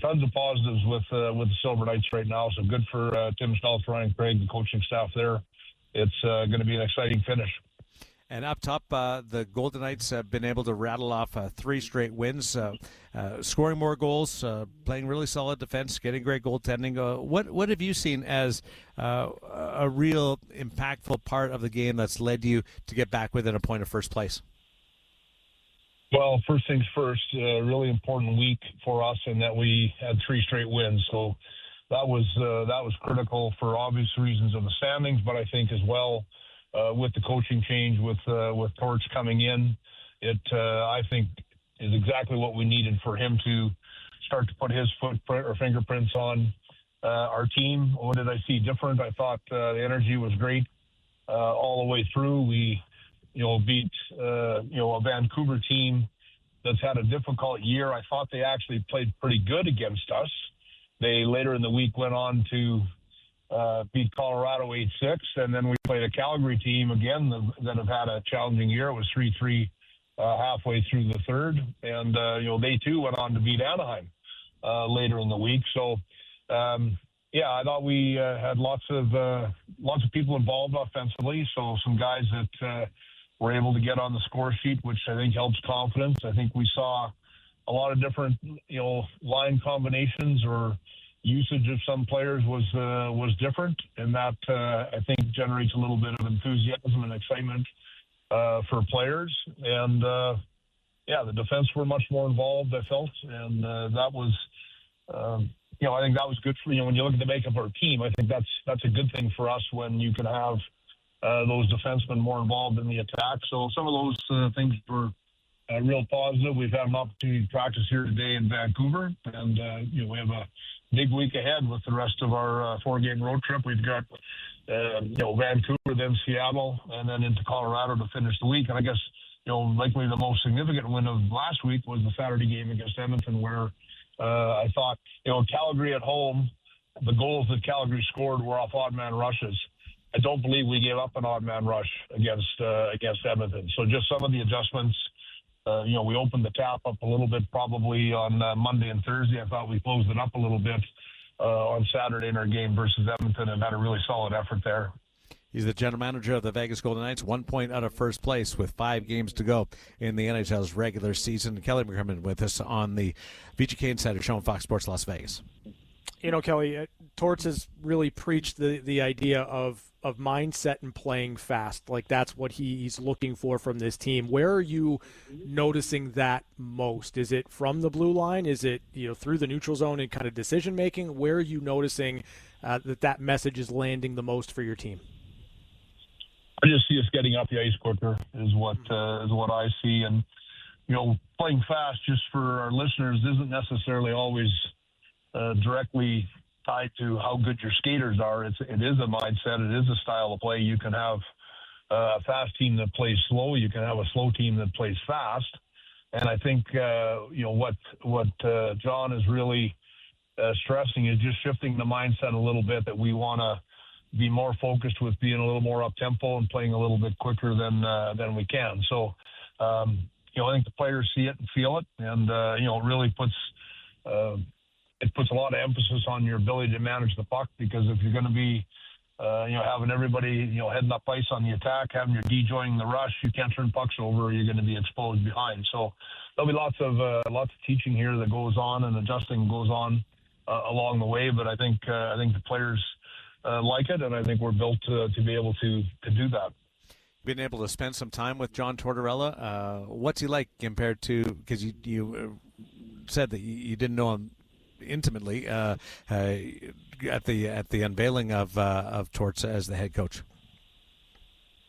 Speaker 9: tons of positives with the Silver Knights right now. So good for Tim Schmeltz, Ryan Craig, the coaching staff there. It's going to be an exciting finish.
Speaker 4: And up top, the Golden Knights have been able to rattle off 3 straight wins, scoring more goals, playing really solid defense, getting great goaltending. What have you seen as a real impactful part of the game that's led you to get back within a point of first place?
Speaker 9: Well, first things first, really important week for us in that we had 3 straight wins. So that was critical for obvious reasons of the standings, but I think as well with the coaching change with Torch coming in, it I think is exactly what we needed for him to start to put his footprint or fingerprints on our team. What did I see different? I thought the energy was great all the way through. We beat a Vancouver team that's had a difficult year. I thought they actually played pretty good against us. They later in the week went on to beat Colorado 8-6, and then we played a Calgary team again that have had a challenging year. It was 3-3 halfway through the third, and they too went on to beat Anaheim later in the week. So I thought we had lots of people involved offensively. So some guys that were able to get on the score sheet, which I think helps confidence. I think we saw a lot of different line combinations or usage of some players was different, and that I think generates a little bit of enthusiasm and excitement for players. And the defense were much more involved, I felt, and that was I think that was good for when you look at the makeup of our team. I think that's a good thing for us when you can have those defensemen more involved in the attack. So some of those things were real positive. We've had an opportunity to practice here today in Vancouver, and we have a big week ahead with the rest of our 4-game road trip. We've got Vancouver, then Seattle, and then into Colorado to finish the week. And I guess likely the most significant win of last week was the Saturday game against Edmonton, where I thought Calgary at home, the goals that Calgary scored were off odd man rushes. I don't believe we gave up an odd man rush against Edmonton. So just some of the adjustments. We opened the tap up a little bit probably on Monday and Thursday. I thought we closed it up a little bit on Saturday in our game versus Edmonton and had a really solid effort there.
Speaker 4: He's the general manager of the Vegas Golden Knights, 1 point out of first place with 5 games to go in the NHL's regular season. Kelly McCrimmon with us on the VGK Insider Show on Fox Sports Las Vegas.
Speaker 3: Kelly, Torts has really preached the idea of mindset and playing fast. Like, that's what he's looking for from this team. Where are you noticing that most? Is it from the blue line? Is it through the neutral zone and kind of decision making? Where are you noticing that message is landing the most for your team?
Speaker 9: I just see us getting up the ice quicker is what I see, and playing fast. Just for our listeners, isn't necessarily always directly tied to how good your skaters are. It is a mindset. It is a style of play. You can have a fast team that plays slow. You can have a slow team that plays fast. And I think what John is really stressing is just shifting the mindset a little bit, that we want to be more focused with being a little more up tempo and playing a little bit quicker than we can. So I think the players see it and feel it, and it really puts a lot of emphasis on your ability to manage the puck, because if you're going to be having everybody heading up ice on the attack, having your D joining the rush, you can't turn pucks over, or you're going to be exposed behind. So there'll be lots of teaching here that goes on, and adjusting goes on along the way. But I think the players like it, and I think we're built to be able to do that.
Speaker 4: Been able to spend some time with John Tortorella. What's he like compared to, because you said that you didn't know him intimately at the unveiling of Torts as the head coach?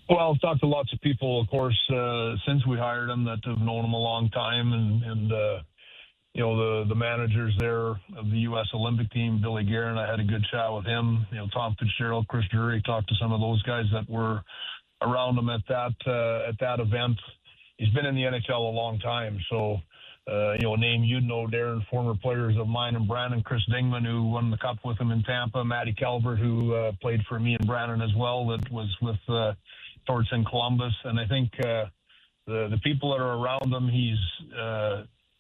Speaker 9: Well, I've talked to lots of people, of course, since we hired him that have known him a long time, and the managers there of the U.S. Olympic team, Billy Guerin, I had a good chat with him. Tom Fitzgerald, Chris Drury, talked to some of those guys that were around him at that event. He's been in the NHL a long time, so a name Darren, former players of mine and Brandon, Chris Dingman, who won the Cup with him in Tampa, Matty Calvert, who played for me and Brandon as well, that was with Torts in Columbus. And I think the people that are around him, he's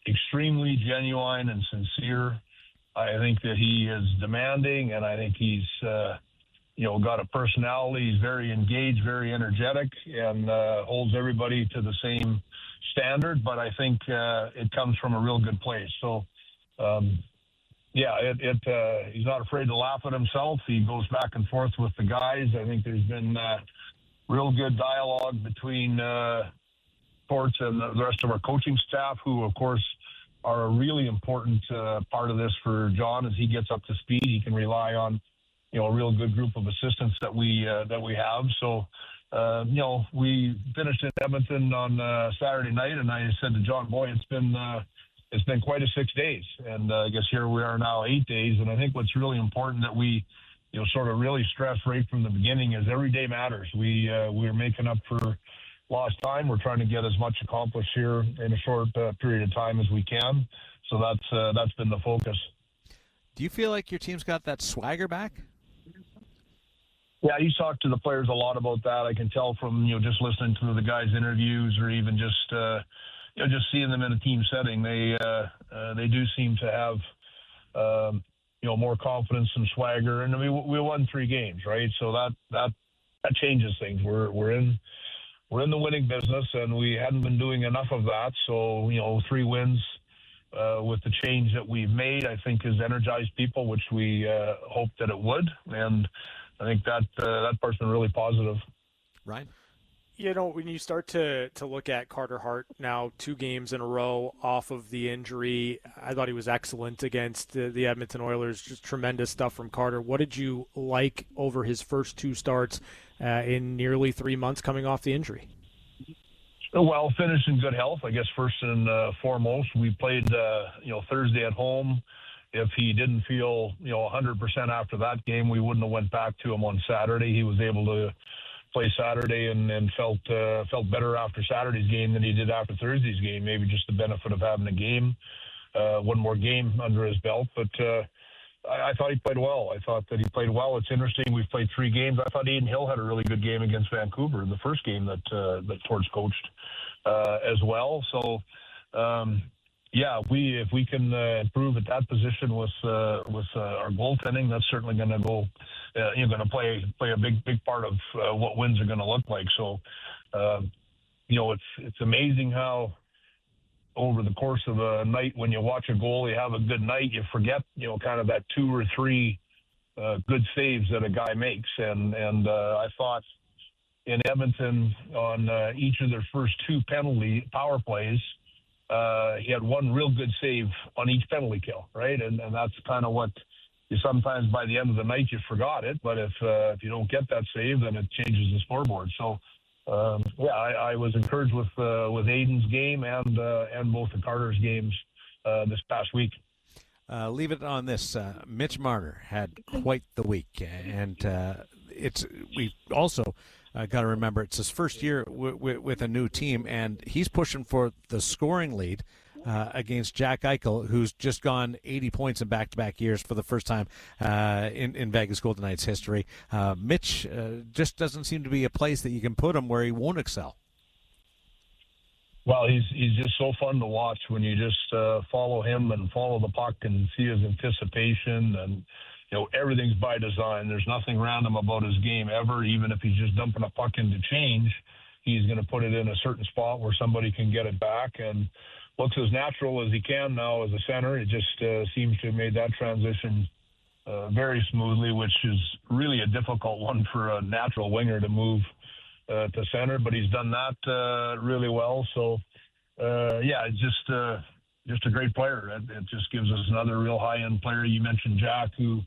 Speaker 9: extremely genuine and sincere. I think that he is demanding, and I think he's got a personality. He's very engaged, very energetic, and holds everybody to the same standard. But I think it comes from a real good place. So, he's not afraid to laugh at himself. He goes back and forth with the guys. I think there's been real good dialogue between Torts and the rest of our coaching staff, who, of course, are a really important part of this for John. As he gets up to speed, he can rely on a real good group of assistants that we have. So we finished in Edmonton on Saturday night, and I said to John, boy, it's been quite a 6 days, and I guess here we are now 8 days. And I think what's really important that we sort of really stress right from the beginning is every day matters. We're making up for lost time. We're trying to get as much accomplished here in a short period of time as we can. So that's been the focus.
Speaker 4: Do you feel like your team's got that swagger back?
Speaker 9: Yeah, you talk to the players a lot about that. I can tell from just listening to the guys' interviews, or even just seeing them in a team setting. They do seem to have more confidence and swagger. And we won 3 games, right? So that changes things. We're in the winning business, and we hadn't been doing enough of that. So 3 wins with the change that we've made, I think, has energized people, which we hoped that it would. And I think that part's been really positive.
Speaker 4: Right.
Speaker 3: When you start to look at Carter Hart now, 2 games in a row off of the injury, I thought he was excellent against the Edmonton Oilers. Just tremendous stuff from Carter. What did you like over his first 2 starts in nearly 3 months coming off the injury?
Speaker 9: Well, finished in good health, I guess, first and foremost. We played, Thursday at home. If he didn't feel, 100% after that game, we wouldn't have went back to him on Saturday. He was able to play Saturday and felt better after Saturday's game than he did after Thursday's game. Maybe just the benefit of having a game, one more game under his belt. But I thought he played well. I thought that he played well. It's interesting. We've played 3 games. I thought Aiden Hill had a really good game against Vancouver in the first game that Torts coached as well. So, if we can improve at that position with our goaltending, that's certainly going to go. You're going to play a big part of what wins are going to look like. So, it's amazing how over the course of a night, when you watch a goalie have a good night, you forget, kind of that 2 or 3 good saves that a guy makes. And I thought in Edmonton on each of their first 2 penalty power plays, he had 1 real good save on each penalty kill, right? And that's kind of what you sometimes by the end of the night you forgot it, but if you don't get that save, then it changes the scoreboard. So. I was encouraged with Aiden's game and both the Carter's games this past week.
Speaker 4: Leave it on this. Mitch Marner had quite the week, and we also got to remember it's his first year with a new team, and he's pushing for the scoring lead against Jack Eichel, who's just gone 80 points in back-to-back years for the first time in Vegas Golden Knights history. Mitch just doesn't seem to be a place that you can put him where he won't excel.
Speaker 9: Well, he's just so fun to watch when you just follow him and follow the puck and see his anticipation, and everything's by design. There's nothing random about his game ever. Even if he's just dumping a puck into change, he's going to put it in a certain spot where somebody can get it back, and looks as natural as he can now as a center. It just seems to have made that transition very smoothly, which is really a difficult one for a natural winger to move to center, but he's done that really well. So, it's just a great player. It just gives us another real high-end player. You mentioned Jack, who,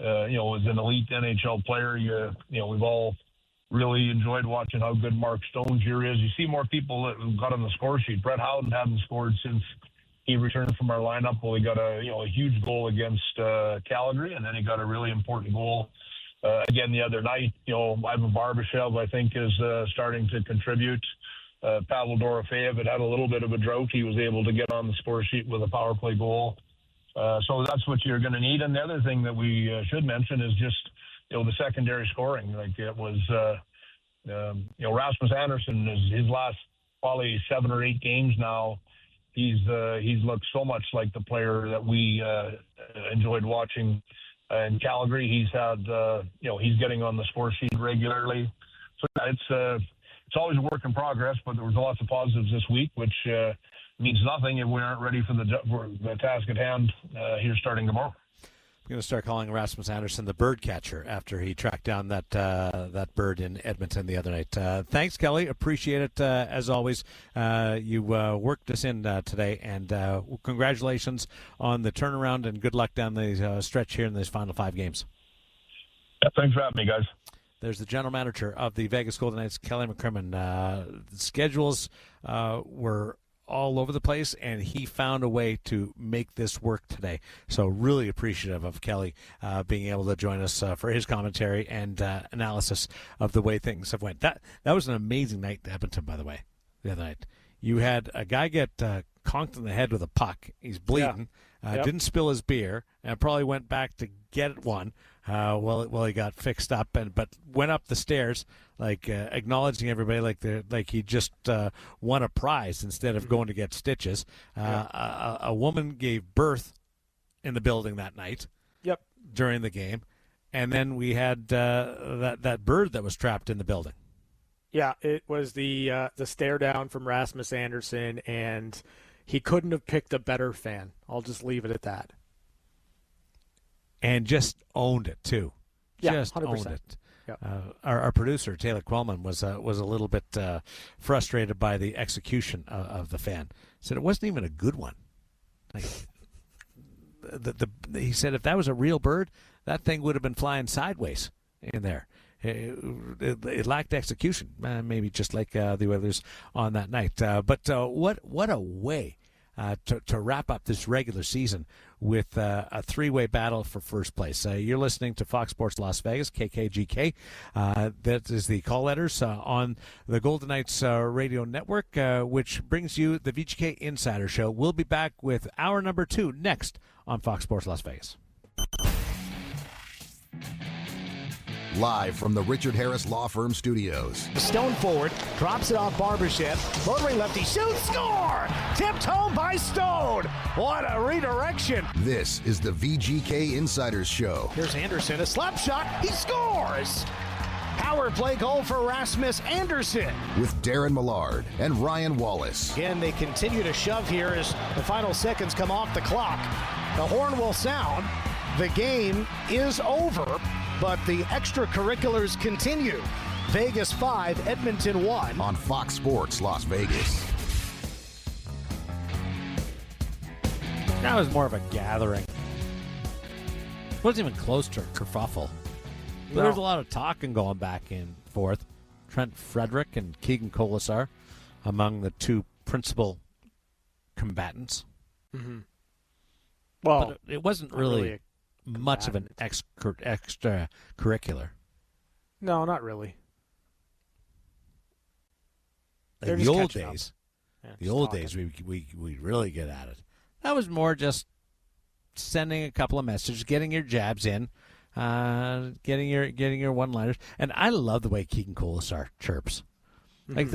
Speaker 9: was an elite NHL player. We've all really enjoyed watching how good Mark Stone's year is. You see more people that got on the score sheet. Brett Howden hadn't scored since he returned from our lineup. Well, he got a huge goal against Calgary, and then he got a really important goal again the other night. Ivan Barbashev, I think, is starting to contribute. Pavel Dorofeyev had a little bit of a drought. He was able to get on the score sheet with a power play goal. So that's what you're going to need. And the other thing that we should mention is just the secondary scoring. Like it was, Rasmus Andersson is his last probably 7 or 8 games now. He's looked so much like the player that we enjoyed watching in Calgary. He's had, he's getting on the score sheet regularly. So it's always a work in progress, but there was lots of positives this week, which means nothing if we aren't ready for the task at hand here starting tomorrow.
Speaker 4: I'm going to start calling Rasmus Andersson the bird catcher after he tracked down that bird in Edmonton the other night. Thanks, Kelly. Appreciate it as always. You worked us in today, and congratulations on the turnaround, and good luck down the stretch here in these final 5 games.
Speaker 9: Yeah, thanks for having me, guys.
Speaker 4: There's the general manager of the Vegas Golden Knights, Kelly McCrimmon. The schedules were all over the place, and he found a way to make this work today. So really appreciative of Kelly being able to join us for his commentary and analysis of the way things have went. That was an amazing night in Edmonton, by the way, the other night. You had a guy get conked in the head with a puck. He's bleeding. Didn't spill his beer, and probably went back to get one while he got fixed up, but went up the stairs acknowledging everybody like he just won a prize instead of going to get stitches. A woman gave birth in the building that night.
Speaker 3: Yep.
Speaker 4: During the game, and then we had that bird that was trapped in the building.
Speaker 3: Yeah, it was the stare down from Rasmus Andersson, and he couldn't have picked a better fan. I'll just leave it at that.
Speaker 4: And just owned it too.
Speaker 3: Yeah,
Speaker 4: just
Speaker 3: 100%.
Speaker 4: Owned it.
Speaker 3: Yep.
Speaker 4: Our producer Taylor Quellman was a little bit frustrated by the execution of the fan. Said it wasn't even a good one. He said if that was a real bird, that thing would have been flying sideways in there. It lacked execution, maybe just like the Oilers on that night. But what a way to wrap up this regular season with a 3-way battle for first place. You're listening to Fox Sports Las Vegas, KKGK. That is the call letters on the Golden Knights radio network, which brings you the VGK Insider Show. We'll be back with hour number 2 next on Fox Sports Las Vegas.
Speaker 1: Live from the Richard Harris Law Firm studios.
Speaker 2: Stone forward, drops it off Barbashev. Motoring lefty, shoots, score! Tipped home by Stone. What a redirection.
Speaker 1: This is the VGK Insiders Show.
Speaker 2: Here's Anderson, a slap shot. He scores! Power play goal for Rasmus Anderson.
Speaker 1: With Darren Millard and Ryan Wallace.
Speaker 2: Again, they continue to shove here as the final seconds come off the clock. The horn will sound. The game is over, but the extracurriculars continue. Vegas 5, Edmonton 1.
Speaker 1: On Fox Sports Las Vegas.
Speaker 4: That was more of a gathering. It wasn't even close to a kerfuffle. But
Speaker 3: No.
Speaker 4: There's a lot of talking going back and forth. Trent Frederick and Keegan Colasar among the two principal combatants.
Speaker 3: Mm-hmm. Well,
Speaker 4: But it wasn't really much of an extracurricular.
Speaker 3: no, not really.
Speaker 4: Like
Speaker 3: They're
Speaker 4: the
Speaker 3: just
Speaker 4: old
Speaker 3: catching up.
Speaker 4: days.
Speaker 3: Yeah,
Speaker 4: The
Speaker 3: just
Speaker 4: old
Speaker 3: talking.
Speaker 4: days, we really get at it. That was more just sending a couple of messages, getting your jabs in, getting your one-liners. And I love the way Keegan Colasar chirps. Like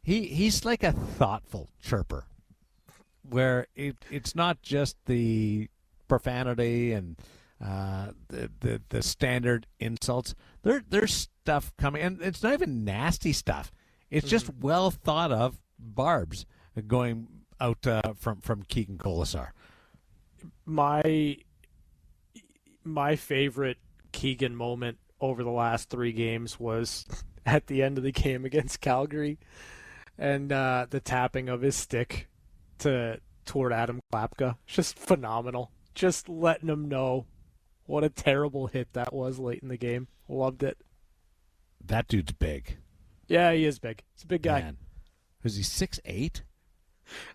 Speaker 4: he's like a thoughtful chirper, where it's not just the profanity and the standard insults. There's stuff coming, and it's not even nasty stuff. It's just well thought of barbs going out from Keegan Colasar.
Speaker 3: My favorite Keegan moment over the last 3 games was at the end of the game against Calgary, and the tapping of his stick toward Adam Klapka. Just phenomenal. Just letting him know what a terrible hit that was late in the game. Loved it.
Speaker 4: That dude's big.
Speaker 3: Yeah, he is big. He's a big guy.
Speaker 4: Man. Was he 6'8"?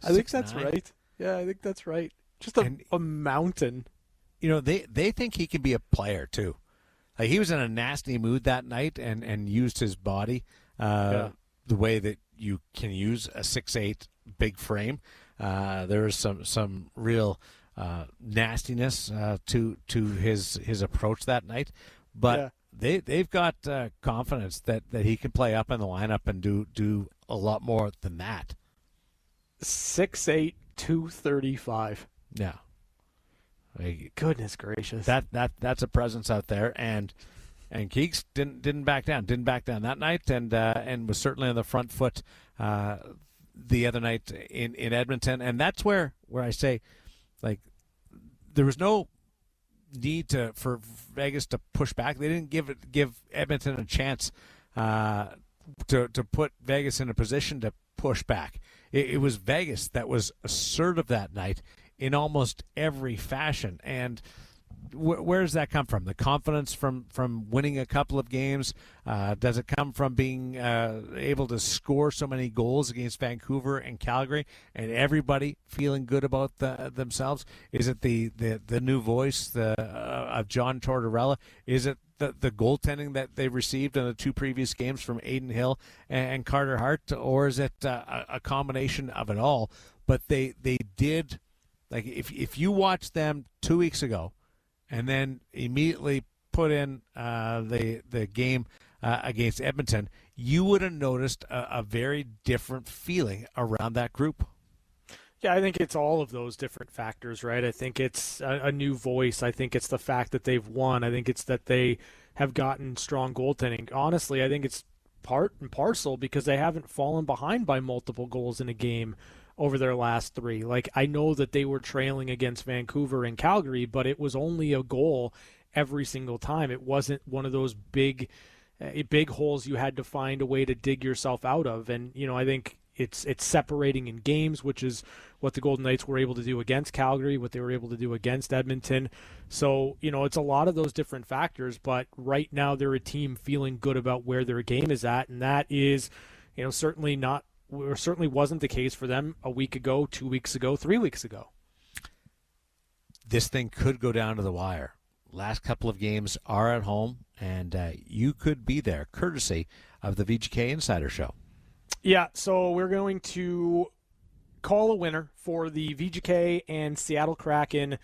Speaker 3: I think that's
Speaker 4: 6'9"?
Speaker 3: right. Yeah, I think that's right. Just a mountain.
Speaker 4: You know, they think he can be a player too. Like he was in a nasty mood that night and used his body the way that you can use a 6'8" big frame. There was some real nastiness to his approach that night, but they've got confidence that he can play up in the lineup and do a lot more than that.
Speaker 3: 6'8", 235.
Speaker 4: Yeah. Like,
Speaker 3: Goodness gracious.
Speaker 4: that's a presence out there, and Keeks didn't back down that night, and was certainly on the front foot the other night in Edmonton, and that's where I say, like, there was no need for Vegas to push back. They didn't give Edmonton a chance to put Vegas in a position to push back. It was Vegas that was assertive that night in almost every fashion. And where does that come from? The confidence from winning a couple of games? Does it come from being able to score so many goals against Vancouver and Calgary and everybody feeling good about themselves? Is it the new voice of John Tortorella? Is it the goaltending that they received in the 2 previous games from Aiden Hill and Carter Hart? Or is it a combination of it all? But they did, like, if you watch them 2 weeks ago and then immediately put in the game against Edmonton, you would have noticed a very different feeling around that group.
Speaker 3: Yeah, I think it's all of those different factors, right? I think it's a new voice. I think it's the fact that they've won. I think it's that they have gotten strong goaltending. Honestly, I think it's part and parcel because they haven't fallen behind by multiple goals in a game over their last 3. Like, I know that they were trailing against Vancouver and Calgary, but it was only a goal every single time. It wasn't one of those big holes you had to find a way to dig yourself out of. And, you know, I think it's separating in games, which is what the Golden Knights were able to do against Calgary, what they were able to do against Edmonton. So, you know, it's a lot of those different factors, but right now they're a team feeling good about where their game is at, and that is, you know, certainly wasn't the case for them a week ago, 2 weeks ago, 3 weeks ago.
Speaker 4: This thing could go down to the wire. Last couple of games are at home, and you could be there, courtesy of the VGK Insider Show.
Speaker 3: Yeah, so we're going to call a winner for the VGK and Seattle Kraken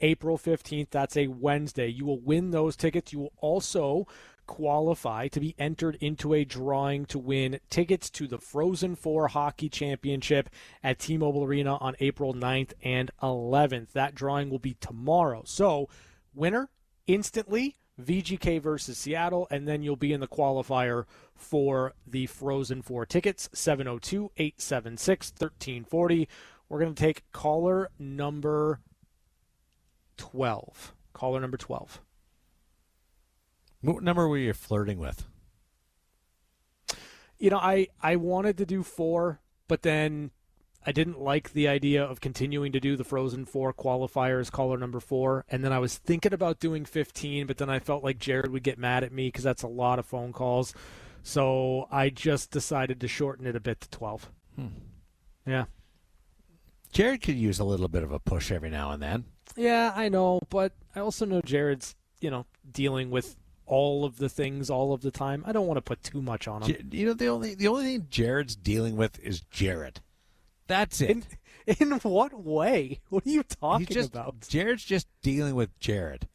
Speaker 3: April 15th. That's a Wednesday. You will win those tickets. You will also qualify to be entered into a drawing to win tickets to the Frozen Four Hockey Championship at T-Mobile Arena on April 9th and 11th. That drawing will be tomorrow. So, winner, instantly, VGK versus Seattle, and then you'll be in the qualifier for the Frozen Four tickets, 702-876-1340. We're going to take caller number 12. Caller number 12.
Speaker 4: What number were you flirting with?
Speaker 3: You know, I wanted to do 4, but then I didn't like the idea of continuing to do the Frozen Four qualifiers, caller number 4, and then I was thinking about doing 15, but then I felt like Jared would get mad at me because that's a lot of phone calls, so I just decided to shorten it a bit to 12. Yeah.
Speaker 4: Jared could use a little bit of a push every now and then.
Speaker 3: Yeah, I know, but I also know Jared's, dealing with all of the things all of the time. I don't want to put too much on him.
Speaker 4: The only thing Jared's dealing with is Jared. That's it.
Speaker 3: In what way? What are you talking about?
Speaker 4: Jared's just dealing with Jared.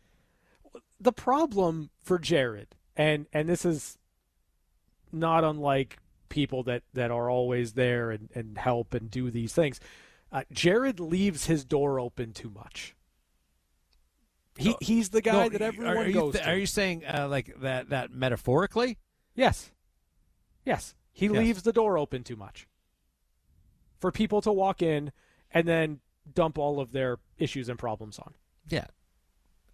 Speaker 3: The problem for Jared, and this is not unlike people that are always there and help and do these things, Jared leaves his door open too much. He's the guy that everyone goes to.
Speaker 4: Are you saying like that metaphorically?
Speaker 3: Yes. He leaves the door open too much for people to walk in and then dump all of their issues and problems on.
Speaker 4: Yeah.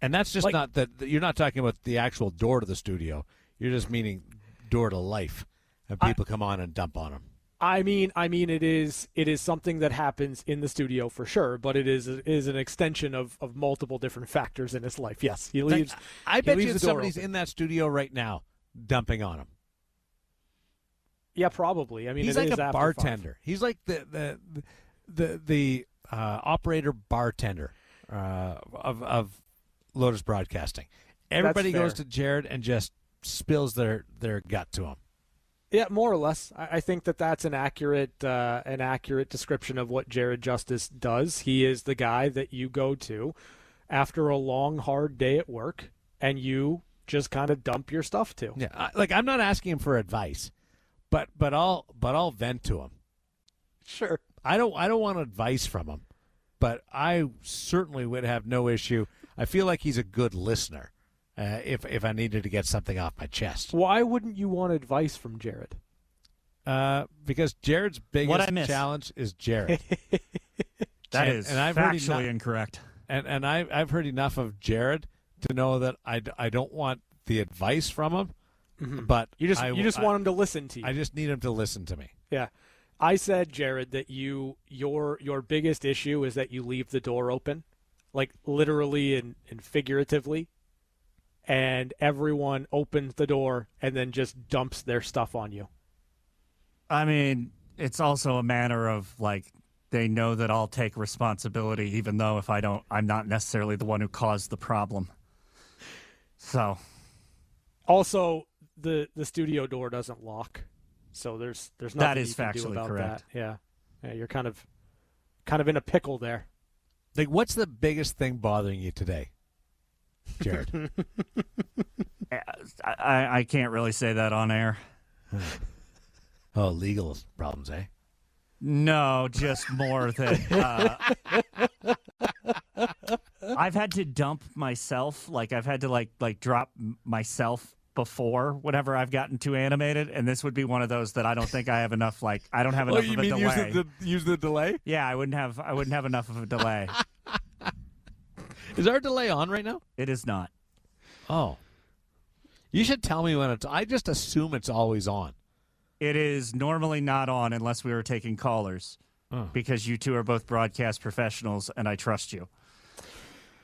Speaker 4: And that's just not that you're not talking about the actual door to the studio. You're just meaning door to life, and people come on and dump on him.
Speaker 3: I mean, it is something that happens in the studio for sure, but it is an extension of multiple different factors in his life. Yes, he leaves.
Speaker 4: I bet you somebody's in that studio right now dumping on him.
Speaker 3: Yeah, probably. I mean,
Speaker 4: he's like a bartender. 5. He's like the operator bartender of Lotus Broadcasting. Everybody goes to Jared and just spills their gut to him.
Speaker 3: Yeah, more or less. I think that's an accurate description of what Jared Justice does. He is the guy that you go to after a long, hard day at work, and you just kind of dump your stuff to.
Speaker 4: Yeah, I'm not asking him for advice, but I'll vent to him.
Speaker 3: Sure.
Speaker 4: I don't want advice from him, but I certainly would have no issue. I feel like he's a good listener. If I needed to get something off my chest.
Speaker 3: Why wouldn't you want advice from Jared?
Speaker 4: Because Jared's biggest challenge is Jared.
Speaker 10: That is factually incorrect.
Speaker 4: And I've heard enough of Jared to know that I don't want the advice from him, but
Speaker 3: you just want him to listen to you.
Speaker 4: I just need him to listen to me.
Speaker 3: Yeah. I said, Jared, that your biggest issue is that you leave the door open, like literally and figuratively. And everyone opens the door and then just dumps their stuff on you.
Speaker 10: I mean, it's also a matter of, they know that I'll take responsibility, even though if I don't, I'm not necessarily the one who caused the problem. So.
Speaker 3: Also, the studio door doesn't lock. So there's nothing
Speaker 10: that is
Speaker 3: you can do
Speaker 10: factually
Speaker 3: about
Speaker 10: correct.
Speaker 3: That. Yeah, you're kind of in a pickle there.
Speaker 4: What's the biggest thing bothering you today, Jared?
Speaker 10: I can't really say that on air.
Speaker 4: Oh, legal problems, eh?
Speaker 10: No, just more that I've had to dump myself. I've had to drop myself before whenever I've gotten too animated, and this would be one of those that I don't think I have enough. I don't have enough of a delay.
Speaker 4: Use the delay?
Speaker 10: Yeah, I wouldn't have enough of a delay.
Speaker 4: Is our delay on right now?
Speaker 10: It is not.
Speaker 4: Oh. You should tell me when it's... I just assume it's always on.
Speaker 10: It is normally not on unless we were taking callers, because you two are both broadcast professionals, and I trust you.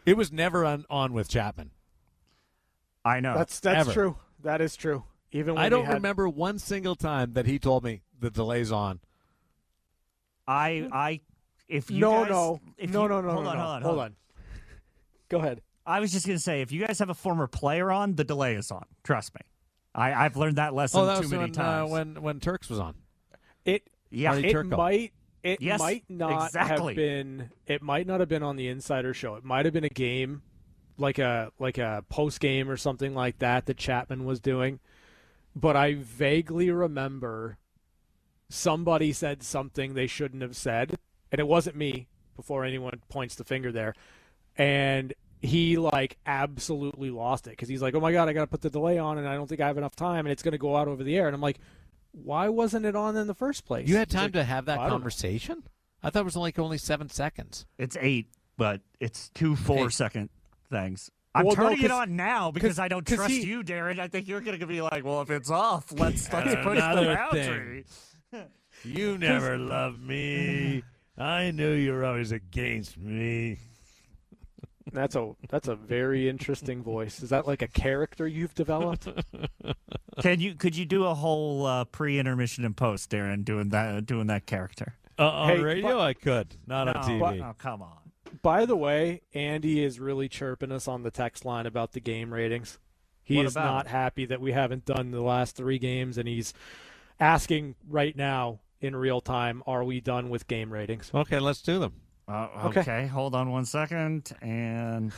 Speaker 4: It was never on with Chapman.
Speaker 10: I know.
Speaker 3: That's true. That is true. Even when
Speaker 4: I don't remember one single time that he told me the delay's on.
Speaker 10: If you
Speaker 3: No.
Speaker 10: guys,
Speaker 3: Hold on. Go ahead.
Speaker 10: I was just going to say, if you guys have a former player on, the delay is on. Trust me. I've learned that lesson too many times.
Speaker 4: When Turks was on.
Speaker 3: It It
Speaker 10: Yes,
Speaker 3: might not
Speaker 10: exactly.
Speaker 3: have been. It might not have been on the Insider Show. It might have been a game, like a post game or something like that Chapman was doing. But I vaguely remember somebody said something they shouldn't have said, and it wasn't me. Before anyone points the finger there, and he like absolutely lost it because he's like, "Oh my god, I got to put the delay on, and I don't think I have enough time, and it's going to go out over the air." And I'm like, why wasn't it on in the first place?
Speaker 4: You had
Speaker 3: He's
Speaker 4: time
Speaker 3: like,
Speaker 4: to have that
Speaker 3: I don't know.
Speaker 4: conversation? I thought it was only 7 seconds.
Speaker 10: It's 8, but it's 2 4-second things. I'm
Speaker 3: Well, no,
Speaker 10: turning it
Speaker 3: 'cause-
Speaker 10: on now because I don't
Speaker 3: 'cause
Speaker 10: trust
Speaker 3: he-
Speaker 10: you, Darren. I think you're going to be like, well, if it's off, let's push the
Speaker 4: Another
Speaker 10: boundary.
Speaker 4: You never loved me. I knew you were always against me.
Speaker 3: That's a very interesting voice. Is that like a character you've developed?
Speaker 10: Could you do a whole pre-intermission and post, Darren, doing that character?
Speaker 4: On
Speaker 3: Hey,
Speaker 4: radio, I could. Not on TV.
Speaker 10: Oh, come on.
Speaker 3: By the way, Andy is really chirping us on the text line about the game ratings. He
Speaker 10: What
Speaker 3: is
Speaker 10: about
Speaker 3: not
Speaker 10: it?
Speaker 3: happy that we haven't done the last 3 games, and he's asking right now in real time, are we done with game ratings?
Speaker 4: Okay, let's do them.
Speaker 10: Okay, hold on one second. And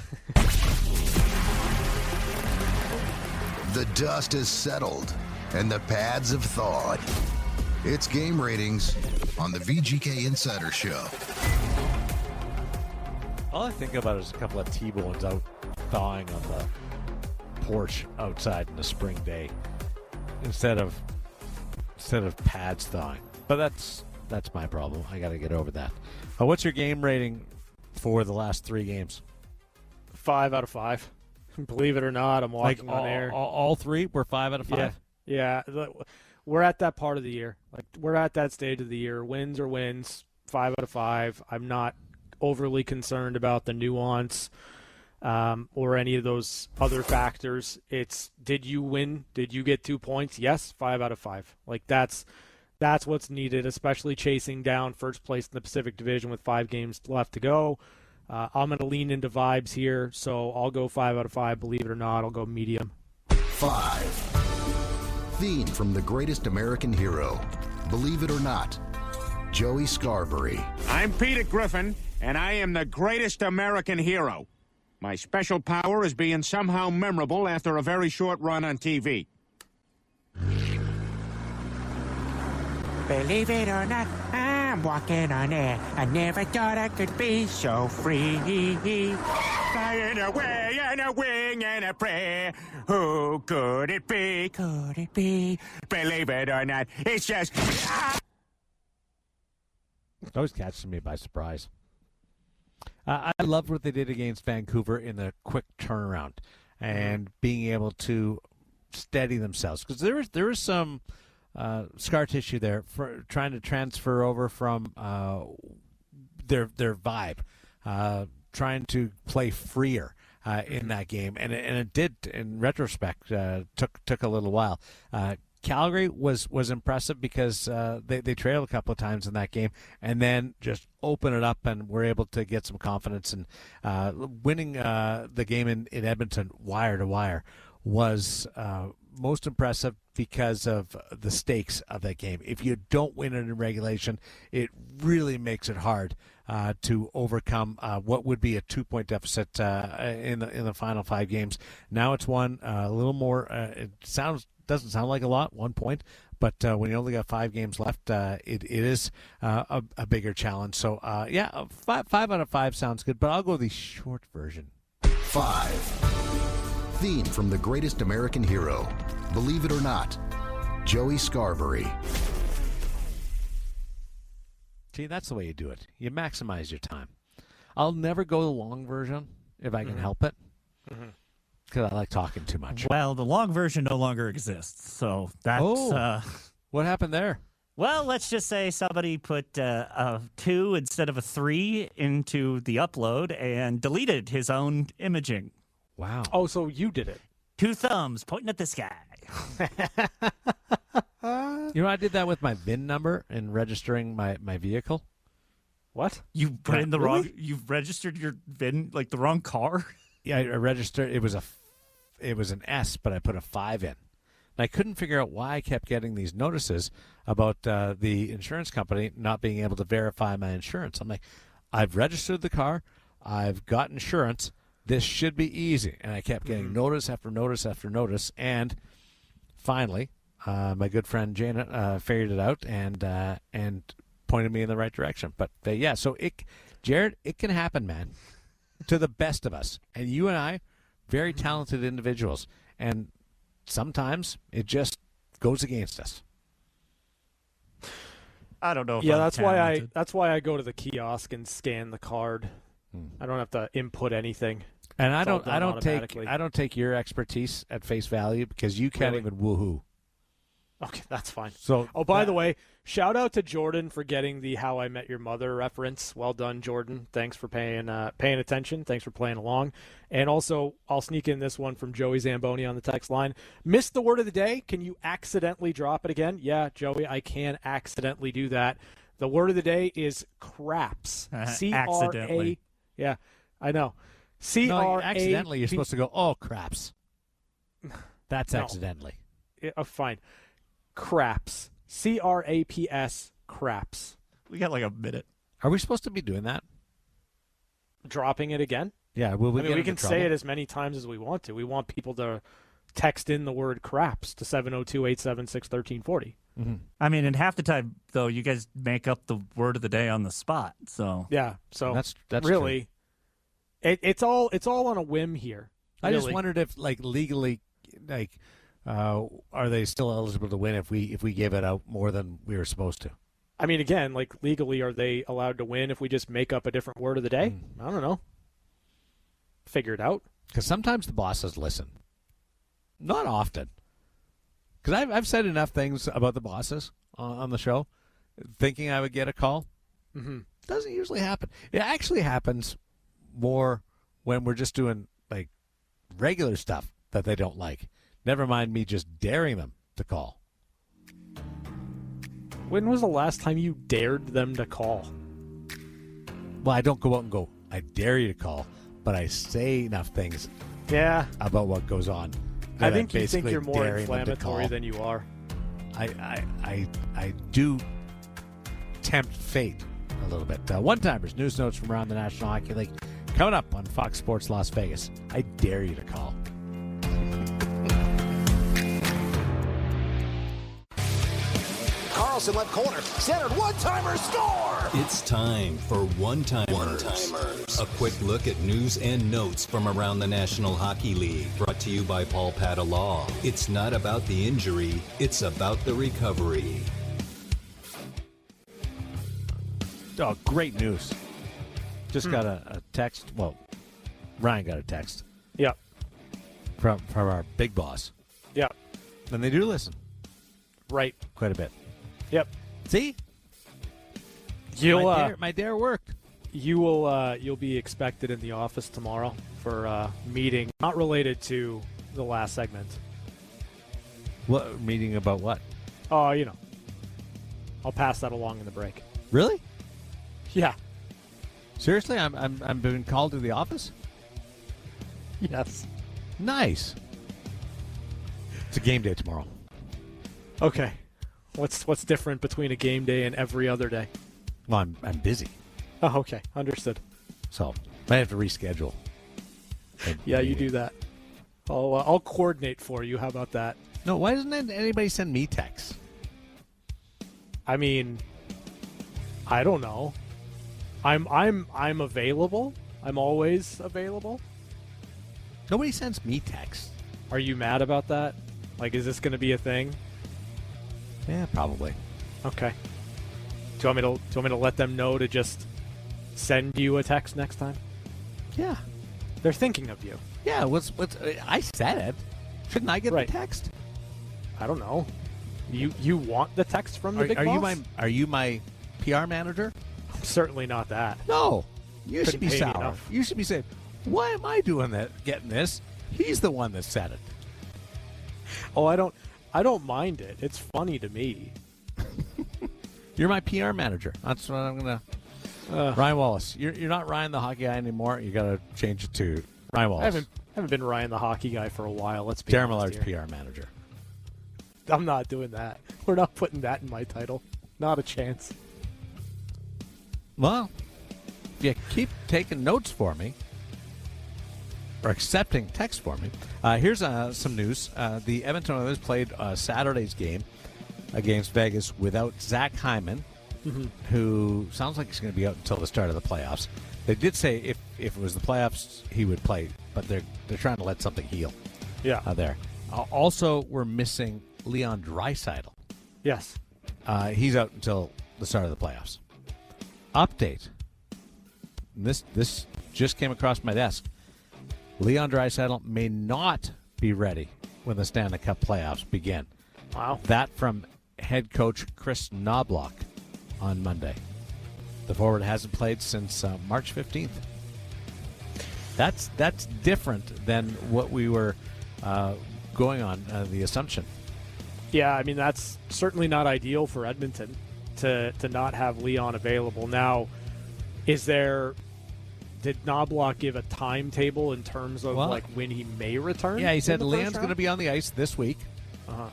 Speaker 1: The dust has settled and the pads have thawed. It's game ratings on the VGK Insider Show.
Speaker 4: All I think about is a couple of T-bones out thawing on the porch outside in a spring day instead of pads thawing. But that's my problem. I got to get over that. What's your game rating for the last 3 games?
Speaker 3: 5 out of 5. Believe it or not, I'm walking on air.
Speaker 4: All 3 were 5 out of 5?
Speaker 3: Yeah. We're at that part of the year. Like, we're at that stage of the year. Wins are wins. 5 out of 5. I'm not overly concerned about the nuance or any of those other factors. It's, did you win? Did you get 2 points? Yes, 5 out of 5. Like, that's what's needed, especially chasing down first place in the Pacific Division with 5 games left to go. I'm going to lean into vibes here, so I'll go 5 out of 5. Believe it or not, I'll go medium.
Speaker 1: 5. Theme from the greatest American hero. Believe it or not, Joey Scarberry.
Speaker 11: I'm Peter Griffin, and I am the greatest American hero. My special power is being somehow memorable after a very short run on TV. Believe it or not, I'm walking on air. I never thought I could be so free. Flying away on a wing and a prayer. Who could it be? Could it be? Believe it or not, it's just...
Speaker 4: It always catches me by surprise. I loved what they did against Vancouver in the quick turnaround and being able to steady themselves. Because there is some... scar tissue there for trying to transfer over from their vibe, trying to play freer in that game, and it did in retrospect. Took a little while. Calgary was impressive because they trailed a couple of times in that game, and then just open it up and were able to get some confidence, and winning the game in Edmonton wire to wire was most impressive because of the stakes of that game. If you don't win it in regulation, it really makes it hard to overcome what would be a 2-point deficit in the final 5 games. Now it's won a little more. It doesn't sound like a lot, 1 point, but when you only got 5 games left, it is a bigger challenge. So yeah, 5 out of 5 sounds good, but I'll go the short version.
Speaker 1: 5. Theme from the greatest American hero. Believe it or not, Joey Scarberry.
Speaker 4: See, that's the way you do it. You maximize your time. I'll never go the long version if I can help it, because I like talking too much.
Speaker 10: well, the long version no longer exists, so that's
Speaker 4: What happened there?
Speaker 10: well, let's just say somebody put a 2 instead of a 3 into the upload and deleted his own imaging.
Speaker 4: Wow.
Speaker 3: Oh, so you did it.
Speaker 10: 2 thumbs pointing at the sky.
Speaker 4: You know, I did that with my VIN number and registering my vehicle.
Speaker 3: What?
Speaker 10: You put in the
Speaker 3: Really?
Speaker 10: wrong. You've registered your VIN like the wrong car.
Speaker 4: Yeah, I registered. It was an S, but I put a 5 in. And I couldn't figure out why I kept getting these notices about the insurance company not being able to verify my insurance. I'm like, I've registered the car. I've got insurance. This should be easy. And I kept getting notice after notice after notice. And finally, my good friend Janet figured it out and pointed me in the right direction. But yeah, so Jared, it can happen, man, to the best of us. And you and I, very talented individuals. And sometimes it just goes against us.
Speaker 10: I don't know if
Speaker 3: yeah,
Speaker 10: I'm
Speaker 3: that's
Speaker 10: talented.
Speaker 3: why I go to the kiosk and scan the card. I don't have to input anything.
Speaker 4: And
Speaker 3: It's all done
Speaker 4: I
Speaker 3: automatically.
Speaker 4: don't take your expertise at face value because you can't
Speaker 3: Really?
Speaker 4: even woohoo.
Speaker 3: Okay, that's fine.
Speaker 4: So
Speaker 3: by the way, shout out to Jordan for getting the How I Met Your Mother reference. Well done, Jordan. Thanks for paying attention. Thanks for playing along. And also, I'll sneak in this one from Joey Zamboni on the text line. Missed the word of the day. Can you accidentally drop it again? Yeah, Joey, I can accidentally do that. The word of the day is craps.
Speaker 10: Accidentally.
Speaker 3: Yeah, I know.
Speaker 4: No, accidentally, you're supposed to go, oh, craps. That's
Speaker 3: No.
Speaker 4: accidentally.
Speaker 3: Fine. Craps. CRAPS. Craps.
Speaker 10: We got like a minute.
Speaker 4: Are we supposed to be doing that?
Speaker 3: Dropping it again?
Speaker 4: Yeah, will we
Speaker 3: I mean,
Speaker 4: get
Speaker 3: we
Speaker 4: into
Speaker 3: can say
Speaker 4: trouble?
Speaker 3: it as many times as we want to. We want people to text in the word craps to 702-876-1340.
Speaker 10: I mean, and half the time, though, you guys make up the word of the day on the spot. So
Speaker 3: Yeah, so
Speaker 4: That's
Speaker 3: really, it's all on a whim here.
Speaker 4: I just
Speaker 3: really.
Speaker 4: wondered if, like, legally, like, are they still eligible to win if we give it out more than we were supposed to?
Speaker 3: I mean, again, like legally, are they allowed to win if we just make up a different word of the day? I don't know. Figure it out.
Speaker 4: Because sometimes the bosses listen. Not often. Because I've said enough things about the bosses on the show, thinking I would get a call. Doesn't usually happen. It actually happens more when we're just doing like regular stuff that they don't like. Never mind me just daring them to call.
Speaker 3: When was the last time you dared them to call?
Speaker 4: Well, I don't go out and go, I dare you to call, but I say enough things
Speaker 3: Yeah,
Speaker 4: about what goes on.
Speaker 3: I
Speaker 4: that
Speaker 3: think you think
Speaker 4: basically
Speaker 3: you're more
Speaker 4: daring them to
Speaker 3: inflammatory
Speaker 4: call.
Speaker 3: than you are.
Speaker 4: I do tempt fate a little bit. One-timers, news notes from around the National Hockey League. Coming up on Fox Sports Las Vegas. I dare you to call.
Speaker 2: Carlson left corner, centered, one-timer, score!
Speaker 12: It's time for One-Timers. A quick look at news and notes from around the National Hockey League. Brought to you by Paul Pata Law. It's not about the injury, it's about the recovery.
Speaker 4: Oh, great news. Just got a text. Well, Ryan got a text
Speaker 3: Yep,
Speaker 4: from our big boss.
Speaker 3: yep,
Speaker 4: And they do listen
Speaker 3: right.
Speaker 4: quite a bit.
Speaker 3: Yep.
Speaker 4: See?
Speaker 3: You'll
Speaker 4: My dare worked.
Speaker 3: you'll be expected in the office tomorrow for a meeting not related to the last segment.
Speaker 4: What meeting about what?
Speaker 3: Oh, I'll pass that along in the break.
Speaker 4: Really?
Speaker 3: Yeah.
Speaker 4: Seriously? I'm being called to the office?
Speaker 3: Yes.
Speaker 4: Nice. It's a game day tomorrow.
Speaker 3: Okay. What's different between a game day and every other day?
Speaker 4: Well, I'm busy,
Speaker 3: Oh, okay. Understood.
Speaker 4: so might have to reschedule.
Speaker 3: Yeah, you do that. I'll coordinate for you. How about that?
Speaker 4: No, why doesn't anybody send me texts?
Speaker 3: I mean, I don't know. I'm available. I'm always available.
Speaker 4: Nobody sends me texts.
Speaker 3: Are you mad about that? Like, is this going to be a thing?
Speaker 4: Yeah, probably.
Speaker 3: Okay. Do you want me to let them know to just send you a text next time?
Speaker 4: Yeah.
Speaker 3: They're thinking of you.
Speaker 4: Yeah, what's I said it. Shouldn't I get
Speaker 3: Right.
Speaker 4: the text?
Speaker 3: I don't know. You want the text from the big boss?
Speaker 4: Are you my PR manager?
Speaker 3: Certainly not that.
Speaker 4: No. You should
Speaker 3: Couldn't
Speaker 4: be
Speaker 3: pay me
Speaker 4: sour.
Speaker 3: enough.
Speaker 4: You should be saying, why am I doing that, getting this? He's the one that said it.
Speaker 3: Oh, I don't mind it. It's funny to me.
Speaker 4: You're my PR manager. That's what I'm going to... Ryan Wallace. You're not Ryan the hockey guy anymore. You got to change it to Ryan Wallace.
Speaker 3: I haven't been Ryan the hockey guy for a while. Let's be
Speaker 4: Darren
Speaker 3: honest
Speaker 4: Millard's
Speaker 3: here.
Speaker 4: PR manager.
Speaker 3: I'm not doing that. We're not putting that in my title. Not a chance.
Speaker 4: Well, if you keep taking notes for me, or accepting text for me, here's some news. The Edmonton Oilers played Saturday's game against Vegas without Zach Hyman, who sounds like he's going to be out until the start of the playoffs. They did say if it was the playoffs, he would play, but they're trying to let something heal.
Speaker 3: Yeah.
Speaker 4: There. Also, we're missing Leon Draisaitl.
Speaker 3: Yes.
Speaker 4: He's out until the start of the playoffs. Update. This just came across my desk. Leon Draisaitl may not be ready when the Stanley Cup playoffs begin.
Speaker 3: Wow.
Speaker 4: That from head coach Chris Knobloch on Monday. The forward hasn't played since March 15th. That's different than what we were going on, the assumption.
Speaker 3: Yeah, I mean, that's certainly not ideal for Edmonton to not have Leon available. Now, did Knobloch give a timetable in terms of when he may return?
Speaker 4: Yeah, he said Leon's going to be on the ice this week.
Speaker 3: Uh-huh.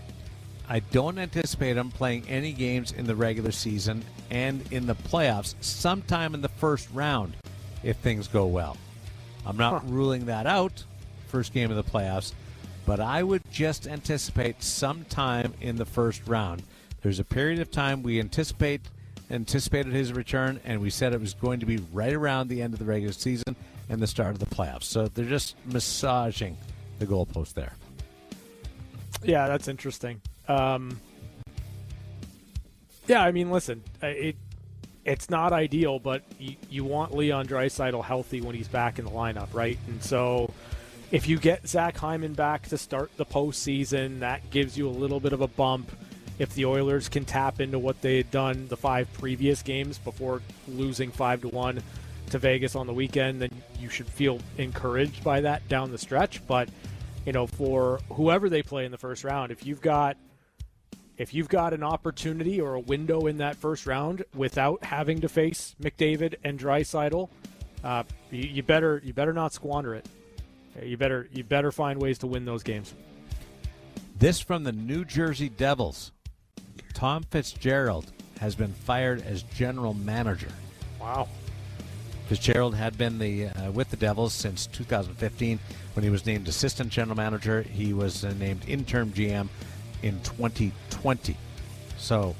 Speaker 4: I don't anticipate him playing any games in the regular season and in the playoffs sometime in the first round if things go well. I'm not ruling that out, first game of the playoffs, but I would just anticipate sometime in the first round. There's a period of time we anticipated his return, and we said it was going to be right around the end of the regular season and the start of the playoffs. So they're just massaging the goalpost there.
Speaker 3: Yeah, that's interesting. Yeah, I mean, listen, it's not ideal, but you want Leon Draisaitl healthy when he's back in the lineup, right? And so if you get Zach Hyman back to start the postseason, that gives you a little bit of a bump. If the Oilers can tap into what they had done the 5 previous games before losing 5-1 to Vegas on the weekend, then you should feel encouraged by that down the stretch. But, for whoever they play in the first round, if you've got an opportunity or a window in that first round without having to face McDavid and Draisaitl, you better not squander it. You better find ways to win those games.
Speaker 4: This from the New Jersey Devils. Tom Fitzgerald has been fired as general manager.
Speaker 3: Wow.
Speaker 4: Fitzgerald had been with the Devils since 2015 when he was named assistant general manager. He was named interim GM in 2020. So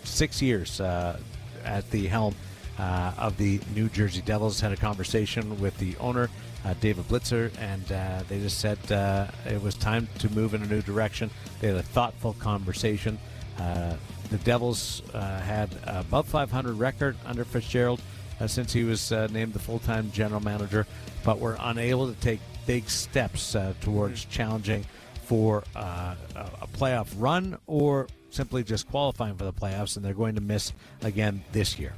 Speaker 4: 6 years at the helm of the New Jersey Devils. Had a conversation with the owner, David Blitzer, and they just said it was time to move in a new direction. They had a thoughtful conversation. The Devils had above 500 record under Fitzgerald since he was named the full-time general manager, but were unable to take big steps towards challenging for a playoff run or simply just qualifying for the playoffs, and they're going to miss again this year.